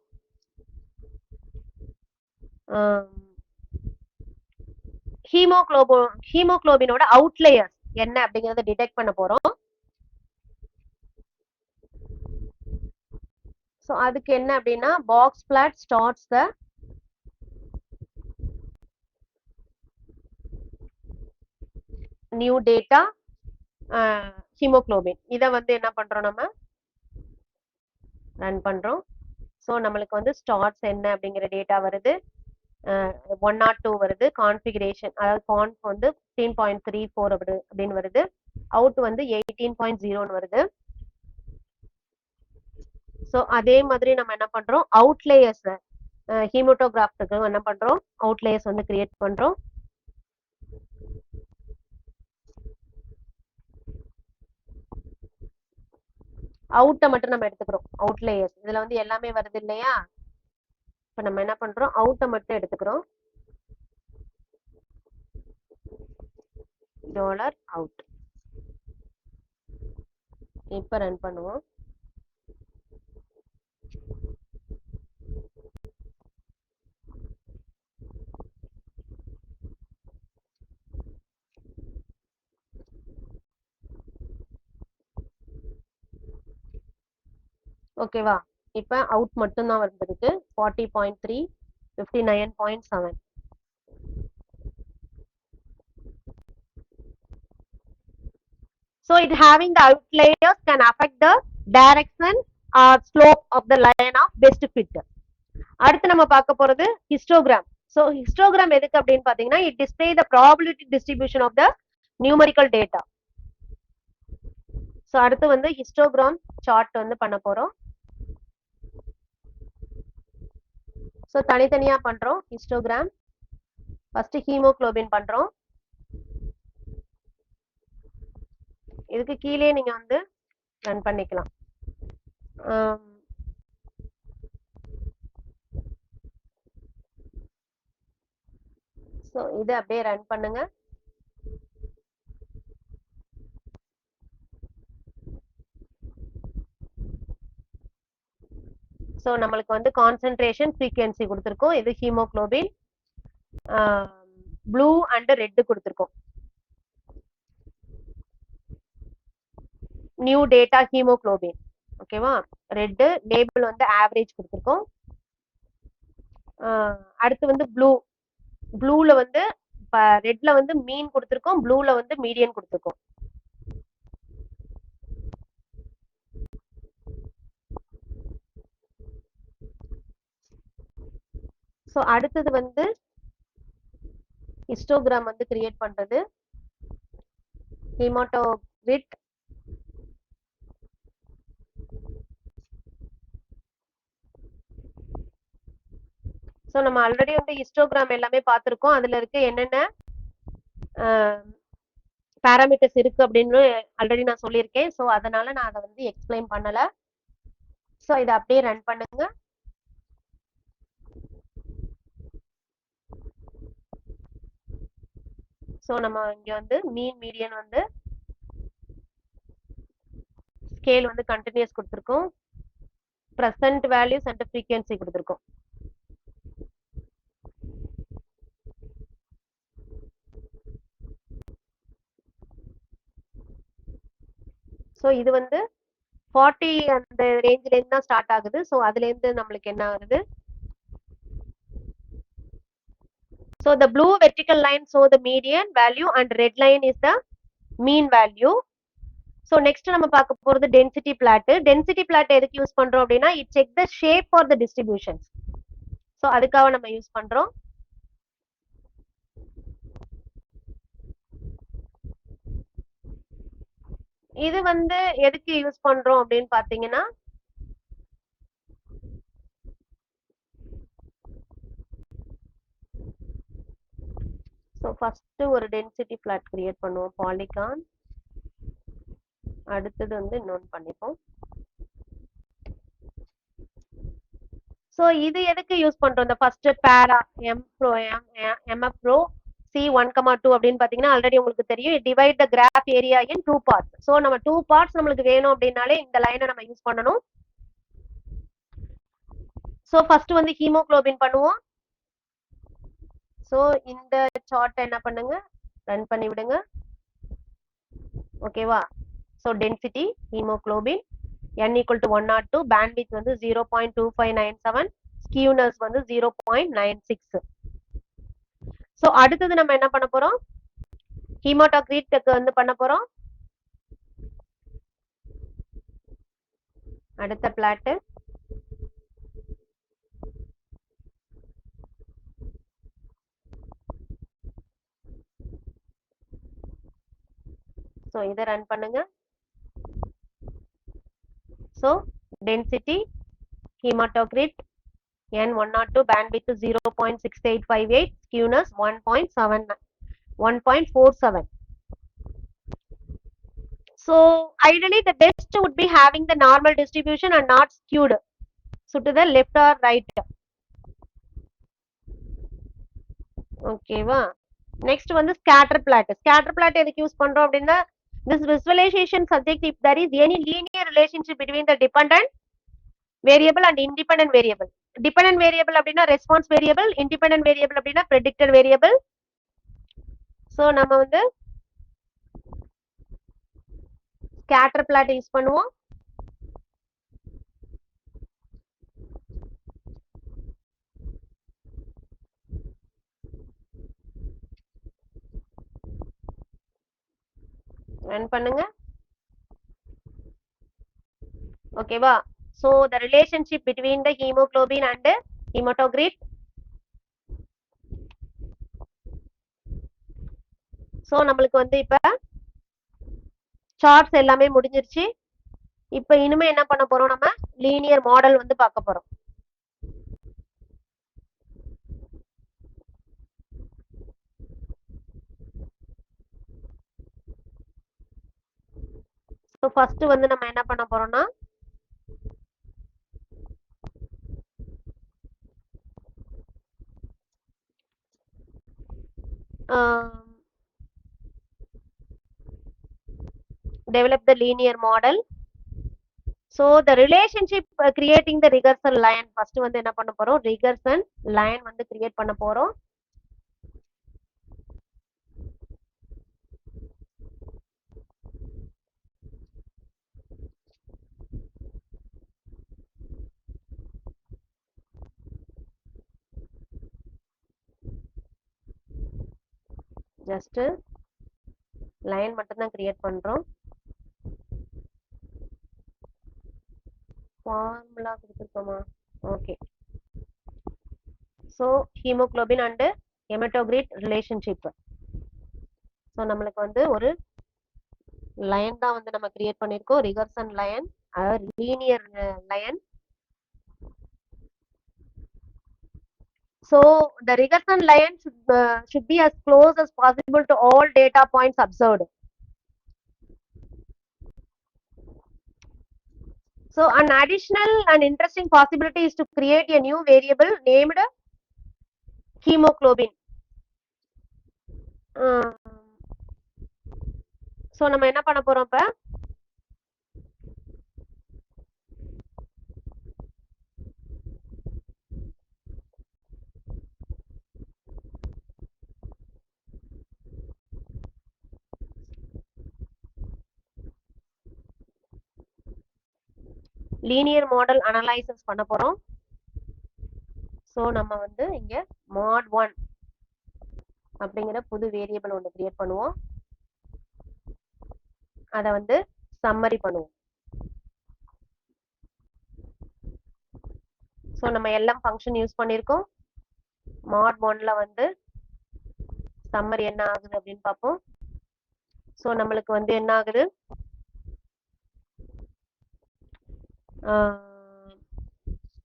ஹீமோகுளோபினோட அவுட்லேயர்ஸ் என்ன அப்படிங்கறத டிடெக்ட் பண்ண போறோம். சோ அதுக்கு என்ன அப்படின்னா, box plot starts the new data haemoglobin. இத வந்து என்ன பண்றோம், நம்ம ரன் பண்றோம். சோ நம்மளுக்கு வந்து ஸ்டார்ட்ஸ் என்ன அப்படிங்கிற டேட்டா வருது, 102 வருது. கான்ஃபிகரேஷன், அதாவது கான்ஃப் வந்து 15.34 அப்படின்னு வருது. அவுட் வந்து 18.0 வருது. சோ அதே மாதிரி நம்ம என்ன பண்றோம், அவுட்லேயர்ஸ் ஹீமோட்டோகிராஃப்க்கு என்ன பண்றோம், அவுட்லேயர்ஸ் வந்து கிரியேட் பண்றோம். அவுட்டை மட்டும் நம்ம எடுத்துக்கிறோம், அவுட்லேயர்ஸ். இதுல வந்து எல்லாமே வருது இல்லையா, இப்ப நம்ம என்ன பண்றோம், அவுட்டை மட்டும் எடுத்துக்கிறோம். $out. இப்போ ரன் பண்ணுவோம். ஓகேவா? இப்போ அவுட் மட்டும் தான் வந்திருக்கு. 40.3, 59.7. So it having the outliers can affect the direction or slope of the line of best fit. அடுத்து நம்ம பார்க்க போறது histogram. So histogram எதுக்கு அப்படின்னு பாத்தீங்கன்னா it display the probability distribution of the numerical data. So அடுத்து வந்து histogram chart வந்து பண்ண போறோம். So தனித்தனியா பண்றோம் histogram. ஃபர்ஸ்ட் ஹீமோகுளோபின் பண்றோம். இதுக்கு கீழே நீங்க வந்து ரன் பண்ணிக்கலாம். ஸோ இதை அப்படியே ரன் பண்ணுங்க. ஸோ நம்மளுக்கு வந்து கான்சென்ட்ரேஷன் ஃப்ரீக்வன்சி கொடுத்துருக்கோம். இது ஹீமோகுளோபின் ப்ளூ அண்ட் ரெட் கொடுத்துருக்கோம். நியூ டேட்டா ஹீமோகுளோபின் ஓகேவா. ரெட் லேபிள் வந்து ஆவரேஜ் கொடுத்துருக்கோம். அடுத்து வந்து ப்ளூல வந்து ரெட்ல வந்து மீன் கொடுத்துருக்கோம், ப்ளூல வந்து மீடியன் கொடுத்துருக்கோம். ஸோ அடுத்தது வந்து ஹிஸ்டோகிராம் வந்து கிரியேட் பண்றது. ஹீமோட்டோகிரிட் ஸோ நம்ம ஆல்ரெடி வந்து ஹிஸ்டோகிராம் எல்லாமே பார்த்துருக்கோம். அதுல இருக்க என்னென்ன பேராமீட்டர்ஸ் இருக்கு அப்படின்னு ஆல்ரெடி நான் சொல்லியிருக்கேன். ஸோ அதனால நான் அதை வந்து எக்ஸ்பிளைன் பண்ணல. ஸோ இதை அப்படியே ரன் பண்ணுங்க. ஸோ நம்ம இங்க வந்து மீன் மீடியன் வந்து ஸ்கேல் வந்து கண்டினியூஸ் கொடுத்துருக்கோம். ப்ரெசன்ட் வேல்யூஸ் அண்ட் ஃப்ரீக்வன்சி கொடுத்துருக்கோம். ஸோ இது வந்து 40 அந்த ரேஞ்சில இருந்து தான் ஸ்டார்ட் ஆகுது. ஸோ அதுல இருந்து நம்மளுக்கு என்ன வருது? So the blue vertical line show the median value and red line is the mean value. So next நம்ம பார்க்க போறது டென்சிட்டி பிளாட். டென்சிட்டி பிளாட் எதுக்கு யூஸ் பண்றோம் அப்படின்னா it check the shape for the distributions. So அதுக்காக நம்ம use பண்றோம். இது வந்து எதுக்கு யூஸ் பண்றோம் அப்படின்னு பாத்தீங்கன்னா ஸோ ஃபர்ஸ்ட் ஒரு டென்சிட்டி பிளாட் கிரியேட் பண்ணுவோம், பாலிகான். அடுத்தது வந்து இன்னொன்று பண்ணிப்போம். ஸோ இது எதுக்கு யூஸ் பண்றோம்? இந்த ஃபர்ஸ்ட் பேரா எம்எஃப் ப்ரோ C1,2 அப்படின்னு பாத்தீங்கன்னா ஆல்ரெடி உங்களுக்கு தெரியும். Divide the graph area in 2 parts. So நம்ம 2 பார்ட்ஸ் நம்மளுக்கு வேணும் அப்படின்னாலே இந்த லைனை நம்ம யூஸ் பண்ணணும். ஸோ ஃபர்ஸ்ட் வந்து ஹீமோகுளோபின் பண்ணுவோம். ஸோ இந்த சார்ட் என்ன பண்ணுங்க, ரன் பண்ணி விடுங்க. ஓகேவா. So density haemoglobin n equal to 102, bandwidth வந்து 0.2597, skewness வந்து 0.96. ஸோ அடுத்தது நம்ம என்ன பண்ண போறோம்? ஹீமோட்டோகிரிட் வந்து பண்ண போறோம். அடுத்த பிளாட் ஸோ இதை ரன் பண்ணுங்க. So density haematocrit N102, bandwidth 0.6858, skewness 1.47. So ideally the test would be having the normal distribution and not skewed. So to the left or right. Okay, va. Next வந்து scatter plot. Scatter plot எதுக்கு use பண்றோம் அப்படின்னா, this visualization subject if there is any linear relationship between the dependent variable and independent variable. Dependent variable அப்படின்னா response variable, independent variable அப்படின்னா predicted variable. So நம்ம வந்து scatter plot use பண்ணுவோம். Run பண்ணுங்க. ஓகேவா? So the relationship between the hemoglobin and hematocrit. So நம்மளுக்கு வந்து இப்ப சார்ட்ஸ் எல்லாமே முடிஞ்சிருச்சு. இப்ப இனிமே என்ன பண்ண போறோம், நம்ம லீனியர் மாடல் வந்து பார்க்க போறோம். ஸோ ஃபர்ஸ்ட் வந்து நம்ம என்ன பண்ண போறோம்னா, develop the linear model. So the relationship creating the regression line. First வந்து என்ன பண்ண போறோம், regression line வந்து கிரியேட் பண்ண போறோம். ஜஸ்ட் லைன் மட்டும் தான் கிரியேட் பண்றோம். ஃபார்முலா கொடுத்துருக்கோமா? Okay. So haemoglobin and haematocrit relationship. So நம்மளுக்கு வந்து ஒரு லைன் தான் வந்து நம்ம கிரியேட் பண்ணிருக்கோம், ரிகர்சன் லைன், அதாவது linear line. So the regression line should be as close as possible to all data points observed. So an additional and interesting possibility is to create a new variable named hemoglobin. So நம்ம என்ன பண்ண போறோம் இப்ப, linear model analysis பண்ண போறோம். So நம்ம வந்து இங்க mod1 அப்படிங்கிற புது வேரியபிள் ஒன்று கிரியேட் பண்ணுவோம். அதை வந்து சம்மரி பண்ணுவோம். ஸோ நம்ம எல்லாம் ஃபங்க்ஷன் யூஸ் பண்ணியிருக்கோம். mod1ல வந்து சம்மரி என்ன ஆகுது அப்படின்னு பார்ப்போம். ஸோ நம்மளுக்கு வந்து என்ன ஆகுது,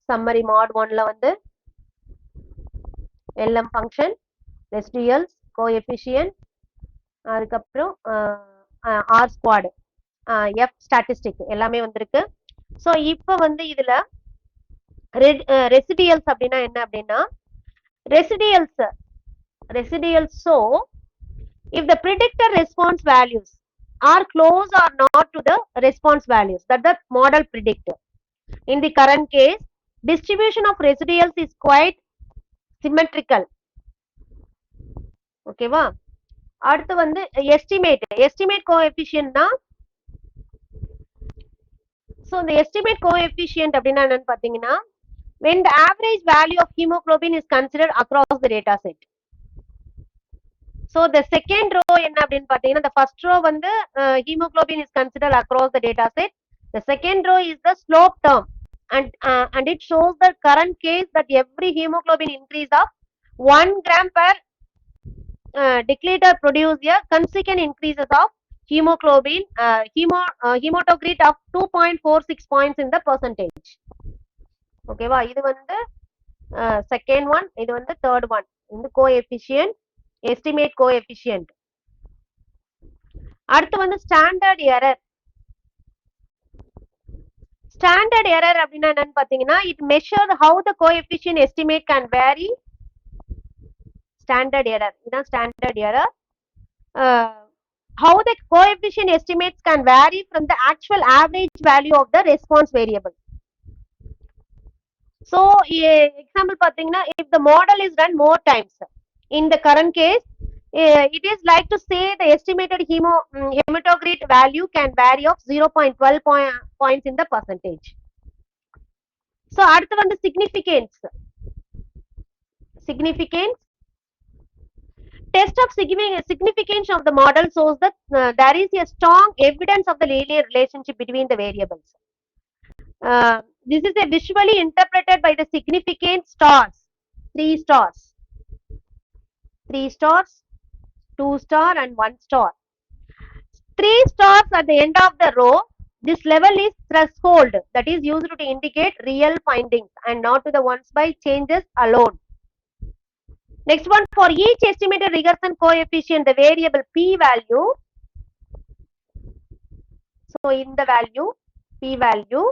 சம்மரி mod1ல வந்து எல்எம் ஃபங்க்ஷன், ரெசிடியல்ஸ், கோஎஃபிஷியன்ட், அதுக்கப்புறம் ஆர் ஸ்குவாட், எஃப் ஸ்டாட்டிஸ்டிக் எல்லாமே வந்திருக்கு. ஸோ இப்போ வந்து இதுல ரெசிடியல்ஸ் அப்படின்னா என்ன அப்படின்னா, ரெசிடியல்ஸ் so if the predictor response values are close or not to the response values that the model predict. In the current case, distribution of residuals is quite symmetrical. ஓகேவா? அடுத்து வந்து எஸ்டிமேட் கோஎஃபிஷியன்ட் தான். so the estimate coefficient அப்படின்னா என்னன்னு பாத்தீங்கன்னா, when the average value of hemoglobin is considered across the data set. so the second row என்ன அப்படின்னு பாத்தீங்கன்னா, the first row வந்து hemoglobin is considered across the data set. The second row is the slope term, and it shows the current case that every hemoglobin increase of 1 gram per deciliter produce a consequent increases of hemoglobin hematocrit of 2.46 points in the percentage. ஓகேவா? இது வந்து second one, இது வந்து third one. இந்த coefficient, estimate coefficient. அடுத்து வந்து standard error. Standard error அப்படின்னா என்னன்னு பாத்தீங்கன்னா, it measures how the coefficient estimate can vary standard error. This standard error. How the coefficient estimates can vary from the actual average value of the response variable. So, example பார்த்தீங்கன்னா, if the model is run more times, in the current case, it is like to say the estimated hematocrit value can vary of 0.12 points in the percentage. So, அடுத்து வந்து significance. Test of significance of the model shows that there is a strong evidence of the linear relationship between the variables. This is a visually interpreted by the significant stars, 3 stars, 2 star and 1 star. 3 stars at the end of the row. This level is threshold, that is used to indicate real findings and not to the ones by changes alone. Next one, for each estimated regression coefficient, the variable p value. So in the value, p value,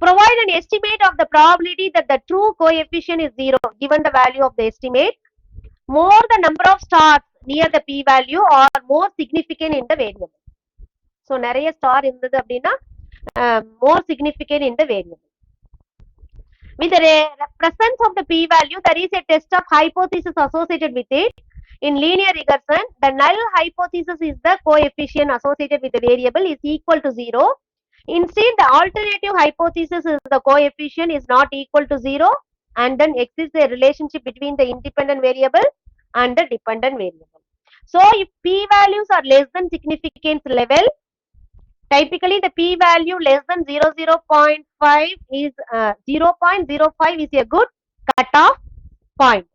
provide an estimate of the probability that the true coefficient is 0 given the value of the estimate. More the number of stars near the p value or more significant in the variable. So நிறைய star இருந்தது அப்படின்னா more significant in the variable. With the presence of the p value, there is a test of hypothesis associated with it. In linear regression, the null hypothesis is the coefficient associated with the variable is equal to 0. Instead, the alternative hypothesis is the coefficient is not equal to 0 and then exists a relationship between the independent variable and the dependent variable. So, if p values are less than significance level, typically the p value less than 0.05 is 0.05 is a good cutoff point.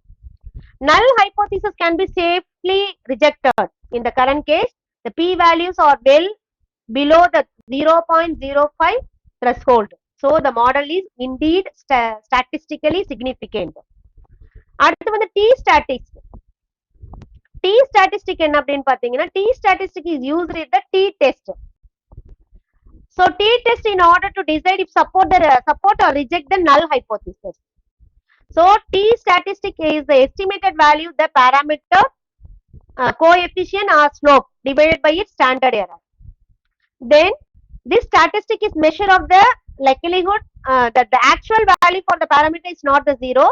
Null hypothesis can be safely rejected. In the current case, the p values are well below the 0.05 threshold. So the model is indeed statistically significant. அடுத்து வந்து t statistic என்ன அப்படின்னு பாத்தீங்கன்னா, t statistic is used in the t test. So t test in order to decide if support or reject the null hypothesis. So t statistic is the estimated value, the parameter, coefficient or slope divided by its standard error. Then this statistic is measure of the likelihood that the actual value for the parameter is not the 0.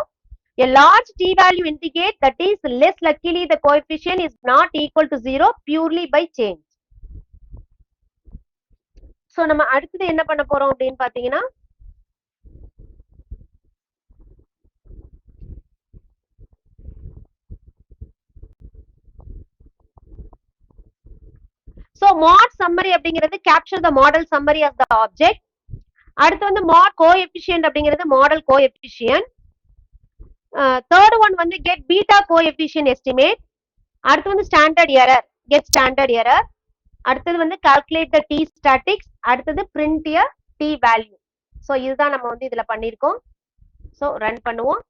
A large t value indicates that is less likely the coefficient is not equal to 0 purely by change. So நம்ம அடுத்து என்ன பண்ண போறோம் அப்படின்னு பாத்தீங்கன்னா, so mod summary அப்படிங்கிறது capture the model summary as the object. அடுத்து வந்து mod coefficient அப்படிங்கிறது model coefficient. Third one வந்து get beta coefficient estimate. அடுத்து வந்து standard error, get standard error. அடுத்தது வந்து calculate the t statics. அடுத்தது print a t value. So இதுதான் நம்ம வந்து இதுல பண்ணிருக்கோம். So run பண்ணுவோம்.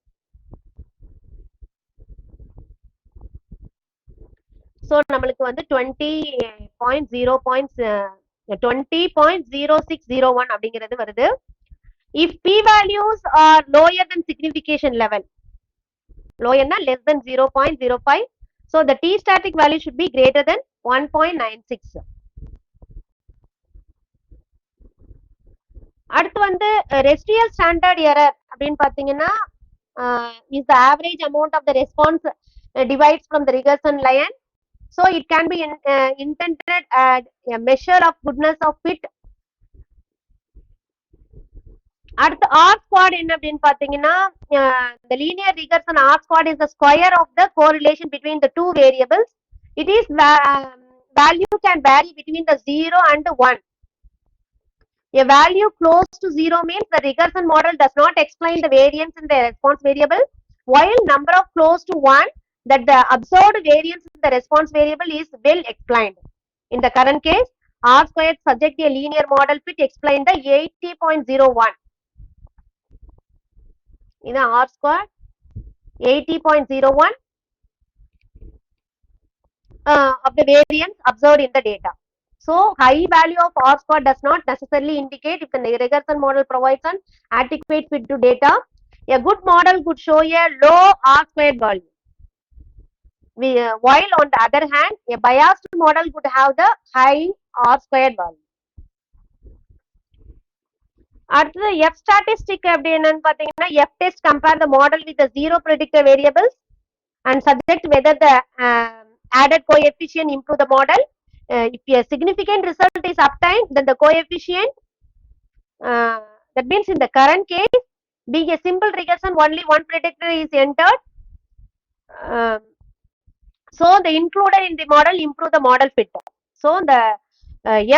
So நம்மளுக்கு வந்து 20.0601 அப்படிங்கிறது வருது. If p values are lower than signification level, lower na less than 0.05, so the t static value should be greater than 1.96. அடுத்து வந்து residual standard error அப்படின்னு பாத்தீங்கன்னா, is the average amount of the response divides from the regression line. So it can be intended as a measure of goodness of fit. அடுத்து R squared என்ன அப்படின்னு பாத்தீங்கன்னா, the linear regression R squared is the square of the correlation between the two variables. It is value can vary between the 0 and 1. A value close to 0 means the regression model does not explain the variance in the response variable, while number of close to 1, that the observed variance in the response variable is well explained. In the current case, R squared suggest a linear model fit explain the 80.01. In the R squared 80.01 of the variance observed in the data. So high value of R squared does not necessarily indicate if the regression model provides an adequate fit to data. A good model could show a low R squared value. while on the other hand, a biased model would have the high R squared value. அடுத்தது F statistic அப்படி என்னன்னு பாத்தீங்கன்னா F test compare the model with the zero predictor variables and subject whether the added coefficient improve the model. If a significant result is obtained, then the coefficient, that means in the current case, being a simple regression, only one predictor is entered. So the included in the model improve the model fit. So the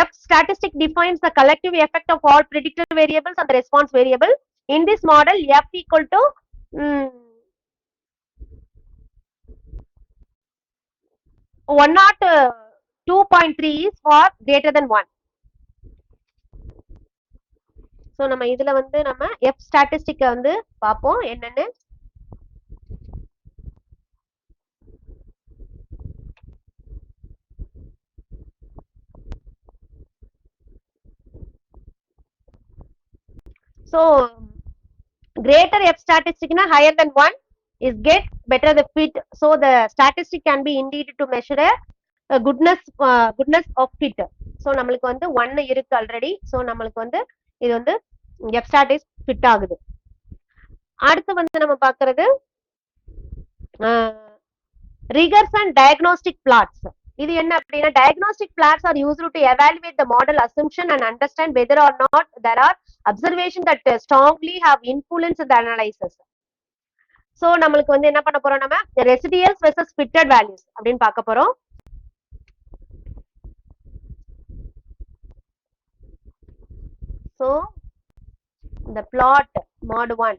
F statistic defines the collective effect of all predictor variables on the response variable. In this model, F equal to 102.3 is for greater than 1. So நம்ம இதுல வந்து நம்ம F statistic வந்து பாப்போம் என்னன்னு. So greater F statistic na higher than 1 is get better the fit. So the statistic can be indeed to measure a goodness of fit. So நம்மளுக்கு வந்து 1 இருக்கு ஆல்ரெடி. So நம்மளுக்கு வந்து இது வந்து F statistic fit ஆகுது. அடுத்து வந்து நம்ம பார்க்கிறது regression diagnostic plots. இது என்ன அப்படின்னா diagnostic plots are used to evaluate the model assumption and understand whether or not there are observations that strongly have influenced the analysis. So நம்மளுக்கு வந்து என்ன பண்ண போறோம் நம்ம residuals versus fitted values அப்படின்னு பார்க்க போறோம். So the plot mod 1.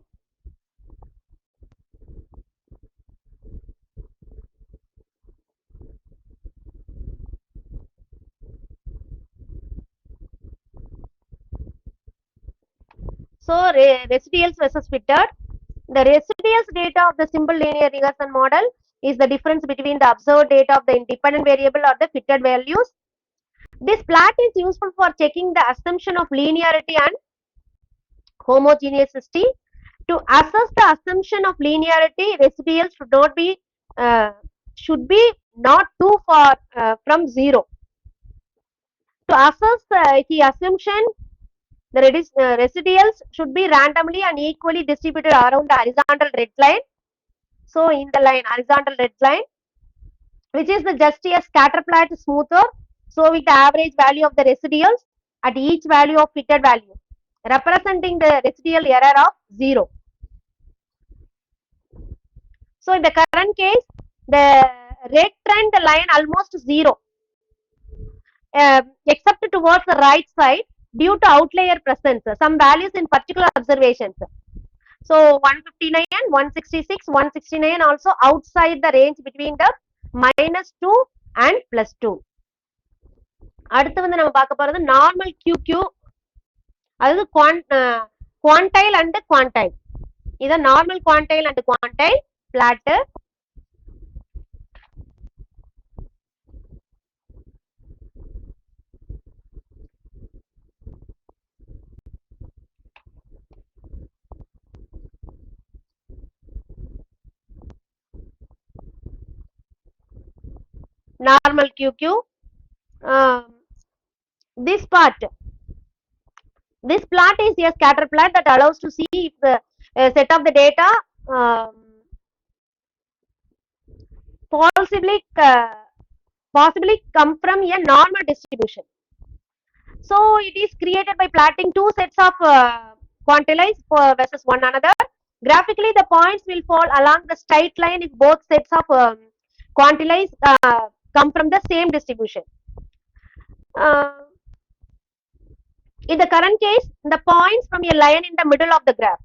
So residuals versus fitted. The residuals data of the simple linear regression model is the difference between the observed data of the independent variable or the fitted values. This plot is useful for checking the assumption of linearity and homogeneity. To assess the assumption of linearity, residuals should be not too far from 0. To assess the assumption, the residuals should be randomly and equally distributed around the horizontal red line. So in the line horizontal red line, which is the just a scatter plot smoother, so with the average value of the residuals at each value of fitted value, representing the residual error of 0. So in the current case, the red trend line almost 0, except towards the right side due to outlier presence, some values in particular observations. So 159, 166, 169 also outside the range between the -2 and +2. அடுத்து வந்து நம்ம பார்க்க போறது normal QQ, அதாவது குவான்டைல் and quantile. இத normal quantile and quantile plot. Normal QQ. This plot is a scatter plot that allows to see if the set of the data possibly come from a normal distribution. So it is created by plotting two sets of quantiles versus one another. Graphically, the points will fall along the straight line if both sets of quantiles come from the same distribution. In the current case, the points from a line in the middle of the graph,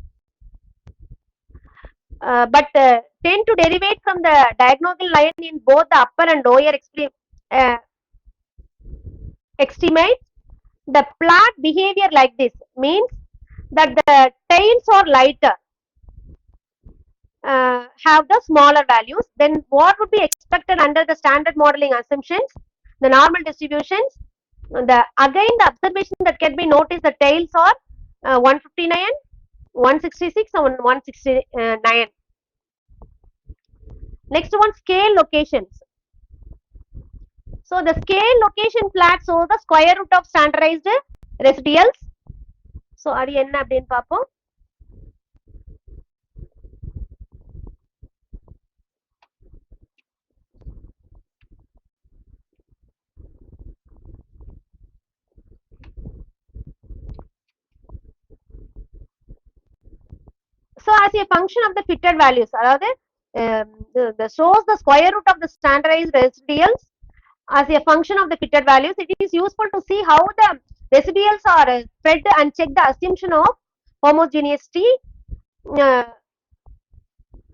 but tend to derivate from the diagonal line in both the upper and lower extremities. The plot behavior like this means that the tails are lighter, have the smaller values. Then what would be expected under the standard modeling assumptions, the normal distributions? The observation that can be noticed, the tails are 159, 166 and 169. Next one, scale locations. So the scale location plot shows the square root of standardized residuals. So அது என்ன அப்படின்னு பார்ப்போம். So as a function of the fitted values, அதாவது the shows the square root of the standardized residuals as a function of the fitted values. It is useful to see how the residuals are spread and check the assumption of homogeneity. Uh,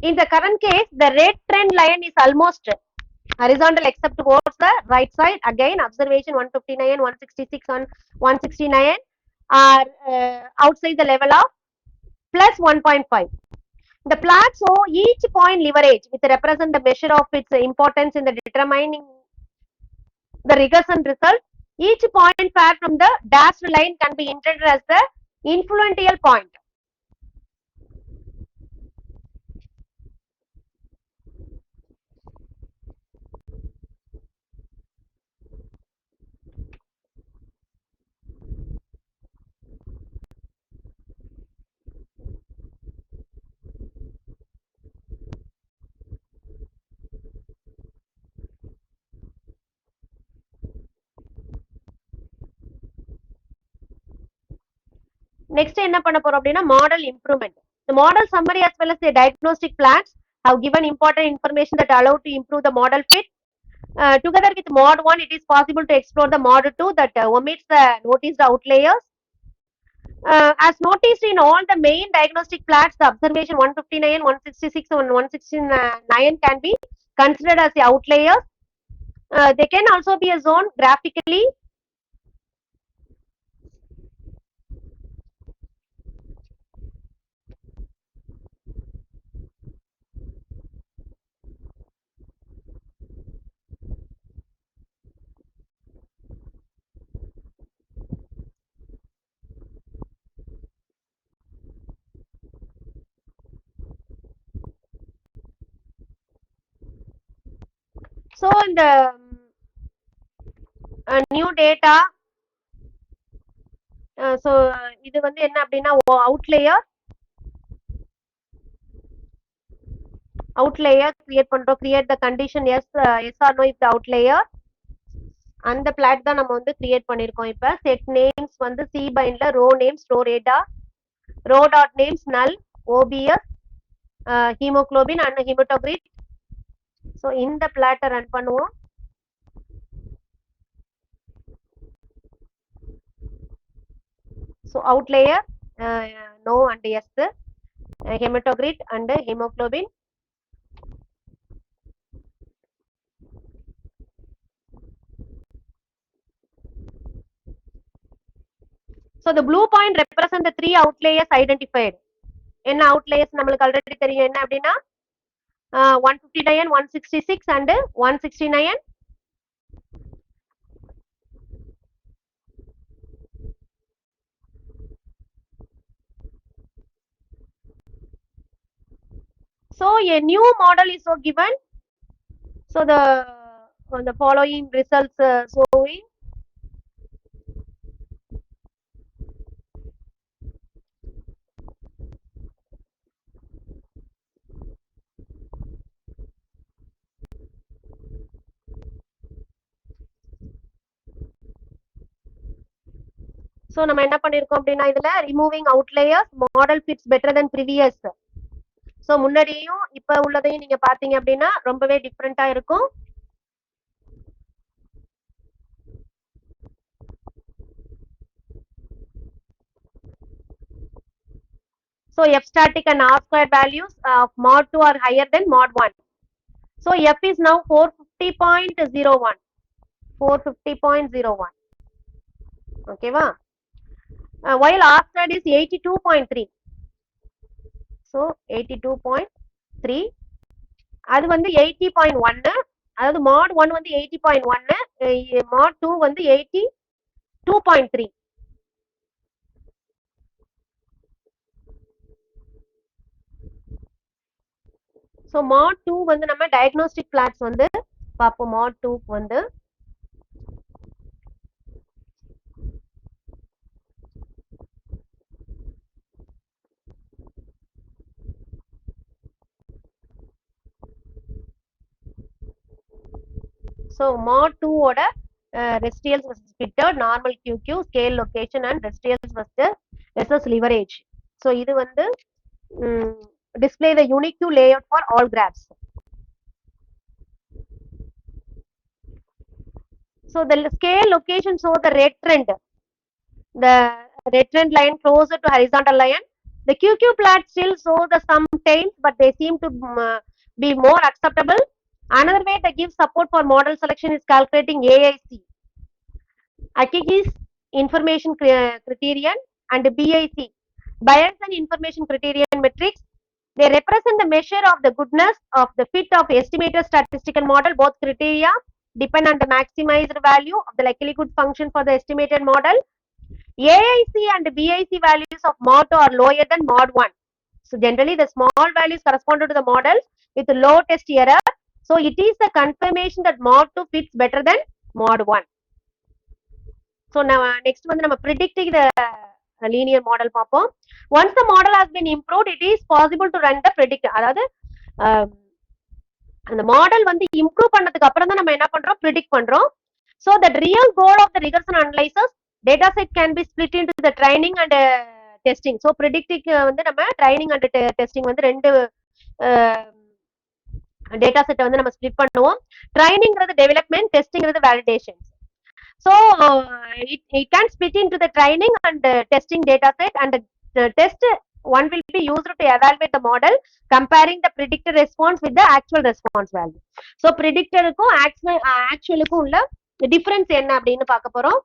in the current case, the red trend line is almost horizontal except towards the right side. Again, observation 159, 166 and 169 are outside the level of plus 1.5. The plot show each point leverage which represent the measure of its importance in the determining the regression result. Each point paired from the dashed line can be entered as the influential point. Next என்ன பண்ண போறோம் அப்படின்னா model improvement. The model summary as well as the diagnostic plans have given important information that allow to improve the model fit. Together with mod 1, it is possible to explore the mod 2 that omits the noticed outliers. As noticed in all the main diagnostic plots, the observation 159, 166 and 169 can be considered as the outliers. They can also be shown graphically. So in the new data, so இது வந்து என்ன அப்படின்னா outlier create பண்றோம், create the condition yes or no if the outlier. அந்த plot தான் நம்ம வந்து create பண்ணிருக்கோம். இப்ப செட் நேம்ஸ் வந்து சி பைண்ட்ல ரோ நேம்ஸ் ரோ ரேட்டா, row dot names null, obs, haemoglobin and haematocrit. So இந்த பிளாட்டை ரன் பண்ணுவோம். So outlier no and yes, hematocrit and hemoglobin. So the blue point represent the three outliers identified. என்ன outliers நம்மளுக்கு already தெரியும், என்ன அப்படின்னா 159, 166 and 169. So a new model is so given. So the following results showing. So நம்ம என்ன பண்ணிருக்கோம் அப்படின்னா இதுல removing outliers model fits better தென் ப்ரீவியஸ். ஸோ முன்னாடியும் இப்ப உள்ளதையும் நீங்க பாத்தீங்க அப்படின்னா ரொம்பவே டிஃப்ரெண்டா இருக்கும். So F static and R square values of mod 2 are higher than mod 1. So F is now 450.01. 450.01. Okay va? While R squared is 82.3. So 82.3. அது வந்து 80.1. அதாவது mod 1 வந்து 80.1, mod 2 வந்து 82.3. ஸோ மாட் 2 வந்து நம்ம டயக்னோஸ்டிக் பிளாட்ஸ் வந்து பார்ப்போம். மாட் 2 வந்து ஸோ மாட் 2 ஓட residuals versus fitted, normal QQ, scale location and residuals versus leverage. So இது வந்து display the unique layout for all graphs. So the scale location show the red trend, the red trend line closer to horizontal line. The QQ plot still show the some tails, but they seem to be more acceptable. Another way that gives support for model selection is calculating AIC, Akiki's information criterion, and BIC, bias and information criterion metrics. They represent the measure of the goodness of the fit of estimated statistical model. Both criteria depend on the maximized value of the likelihood function for the estimated model. AIC and BIC values of mod 2 are lower than mod 1. So generally the small values correspond to the models with low test error. So it is the confirmation that mod 2 fits better than mod 1. So now next வந்து நம்ம predicting the linear model பார்ப்போம். Once the model has been improved, it is possible to run the predict. அதாவது அந்த model வந்து improve பண்ணதுக்கு அப்புறம் தான் நம்ம என்ன பண்றோம், ப்ரிடிக்ட் பண்றோம். So the real goal of the regression analysis data set can be split into the training and testing. So predicting வந்து நம்ம training and testing வந்து ரெண்டு டேட்டா செட்டை வந்து நம்ம ஸ்ப்ளிட் பண்ணுவோம். ட்ரைனிங்கிறது டெவலப்மெண்ட், டெஸ்டிங்கிறது validation. So it can split into the training and testing data set, and the test one will be used to evaluate the model, comparing the predicted response with the actual response value. So predictorக்கும் actualக்கும் உள்ள difference என்ன அப்படின்னு பார்க்க போறோம்.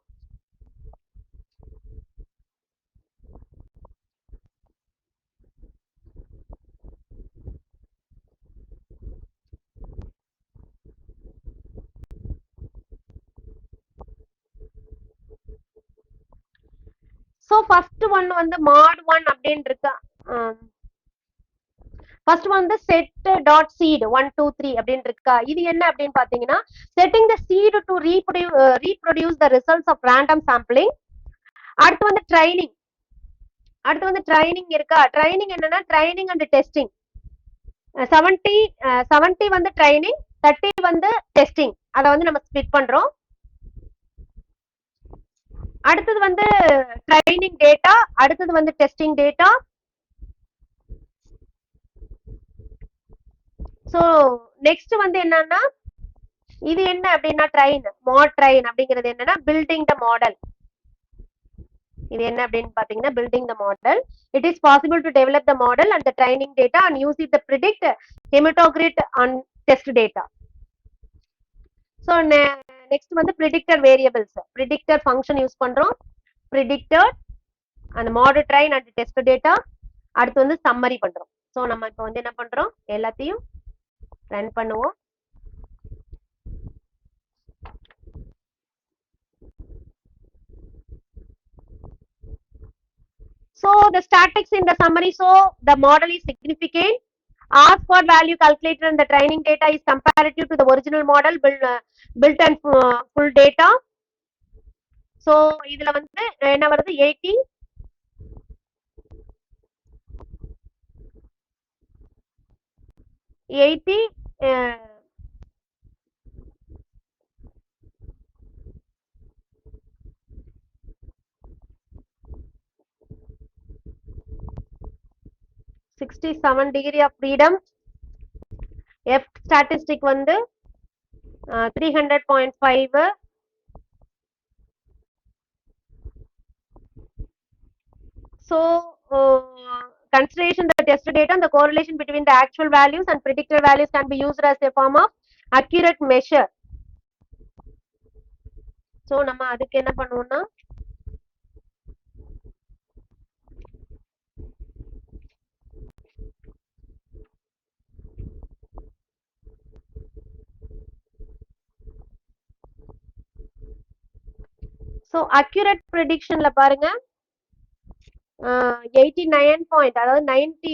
So first one வந்து mod 1 அப்படின்னு இருக்கா. First வந்து set dot seed 1 2 3 அப்படின்னு இருக்கா. இது என்ன அப்படின்னு பாத்தீங்கன்னா, setting the seed to reproduce the results of random sampling. அடுத்து வந்து ட்ரைனிங் இருக்கா. ட்ரைனிங் என்னன்னா ட்ரைனிங் அண்ட் டெஸ்டிங். 70 வந்து ட்ரைனிங், 30 வந்து டெஸ்டிங். அதை வந்து நம்ம ஸ்பிளிட் பண்றோம். அடுத்தது வந்து ட்ரைனிங் டேட்டா, அடுத்தது வந்து டெஸ்டிங் டேட்டா. சோ நெக்ஸ்ட் வந்து என்னன்னா, இது என்ன அப்படின்னா மாட் ட்ரைன் அப்படிங்கிறது என்னன்னா பில்டிங் த மாடல். இது என்ன அப்படின்னு பாத்தீங்கன்னா building the model. It is possible to develop the model and the training data and use it to predict hematocrit on test data. So next வந்து predictor variables, predictor function use பண்றோம், predictor and model train and test data. அடுத்து வந்து summary பண்றோம். So நம்ம இப்போ வந்து என்ன பண்றோம், எல்லாத்தையும் ரன் பண்ணுவோம். So the statics in the summary, so the model is significant. Ask for value calculated and the training data is comparative to the original model built and full data. So இதுல வந்து என்ன வருது, 80 67 degree of freedom. F statistic வந்து 300.5. So consideration the test data and the correlation between the actual values and predicted values can be used as a form of accurate measure. So நம்ம அதுக்கு என்ன பண்ணுவோம்னா, so accurate predictionல பாருங்க, 89 point, அதாவது 90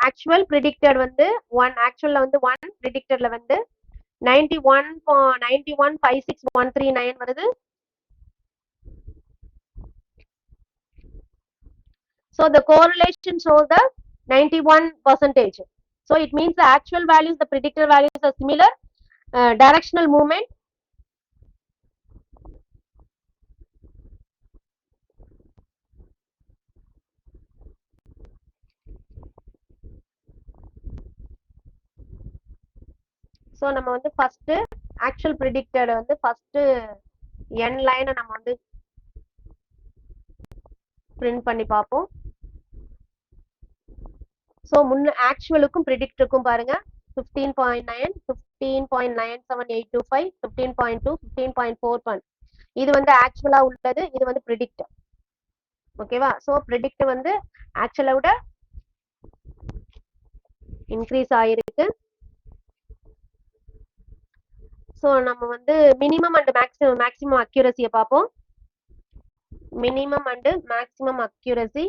actual predicted வந்து 1, ஆக்சுவல்ல வந்து 1, ப்ரிடிக்டட்ல வந்து 91.9156139 வருது. So the correlation shows the 91%. So it means the actual values, the predicted values are similar. Directional movement. So நம்ம வந்து first actual predicted வந்து first n line நம்ம வந்து print பண்ணி பார்ப்போம். So முன்ன ஆக்சுவலுக்கும் ப்ரிடிக்டுக்கும் பாருங்க 15.9, 15.97825, 15.2, 15.4. இது வந்து ஆக்சுவலா உள்ளது, இது வந்து ப்ரிடிக்ட். ஓகேவா? சோ ப்ரிடிக்ட் வந்து ஆக்சுவலை விட இன்க்ரீஸ் ஆயிருக்கு. சோ நம்ம வந்து மினிமம் அண்ட் மேக்ஸிமம் அக்யூரசியை பார்ப்போம். Minimum and maximum accuracy.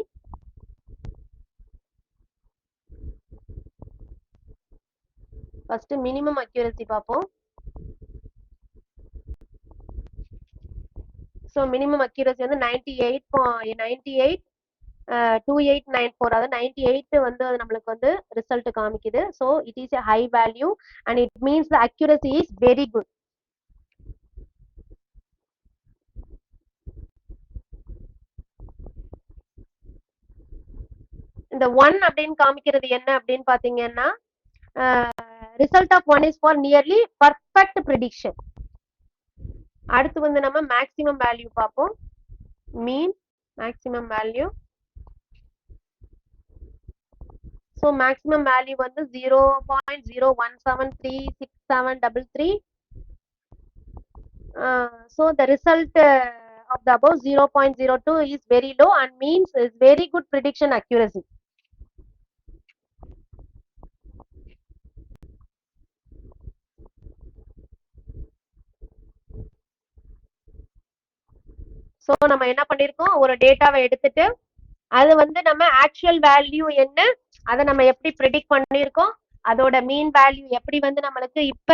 First minimum accuracy பார்ப்போம். சோ மினிமம் அக்யூரசி வந்து 98.2894, அதாவது 98 வந்து அது நம்மளுக்கு வந்து ரிசல்ட் காமிக்குது. So it is a high value and it means the accuracy is very good. இந்த 1 அப்படின்னு காமிக்கிறது என்ன அப்படின்னு பாத்தீங்கன்னா, result of 1 is for nearly perfect prediction. அடுத்து வந்து நம்ம மேக்ஸிமம் வேல்யூ பார்ப்போம். Mean maximum value. So maximum value வந்து 0.01736733. So the result of the above 0.02 is very low and means is very good prediction accuracy. So நம்ம என்ன பண்ணிருக்கோம், ஒரு டேட்டாவை எடுத்துட்டு அது வந்து நம்ம ஆக்சுவல் வேல்யூ என்ன, அதை நம்ம எப்படி ப்ரெடிக்ட் பண்ணிருக்கோம், அதோட மீன் வேல்யூ எப்படி வந்து நம்மளுக்கு இப்ப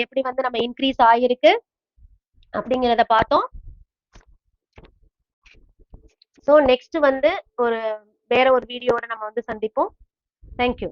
எப்படி வந்து நம்ம இன்க்ரீஸ் ஆயிருக்கு அப்படிங்கறத பார்த்தோம். சோ நெக்ஸ்ட் வந்து வேற ஒரு வீடியோட நம்ம வந்து சந்திப்போம். தேங்க்யூ.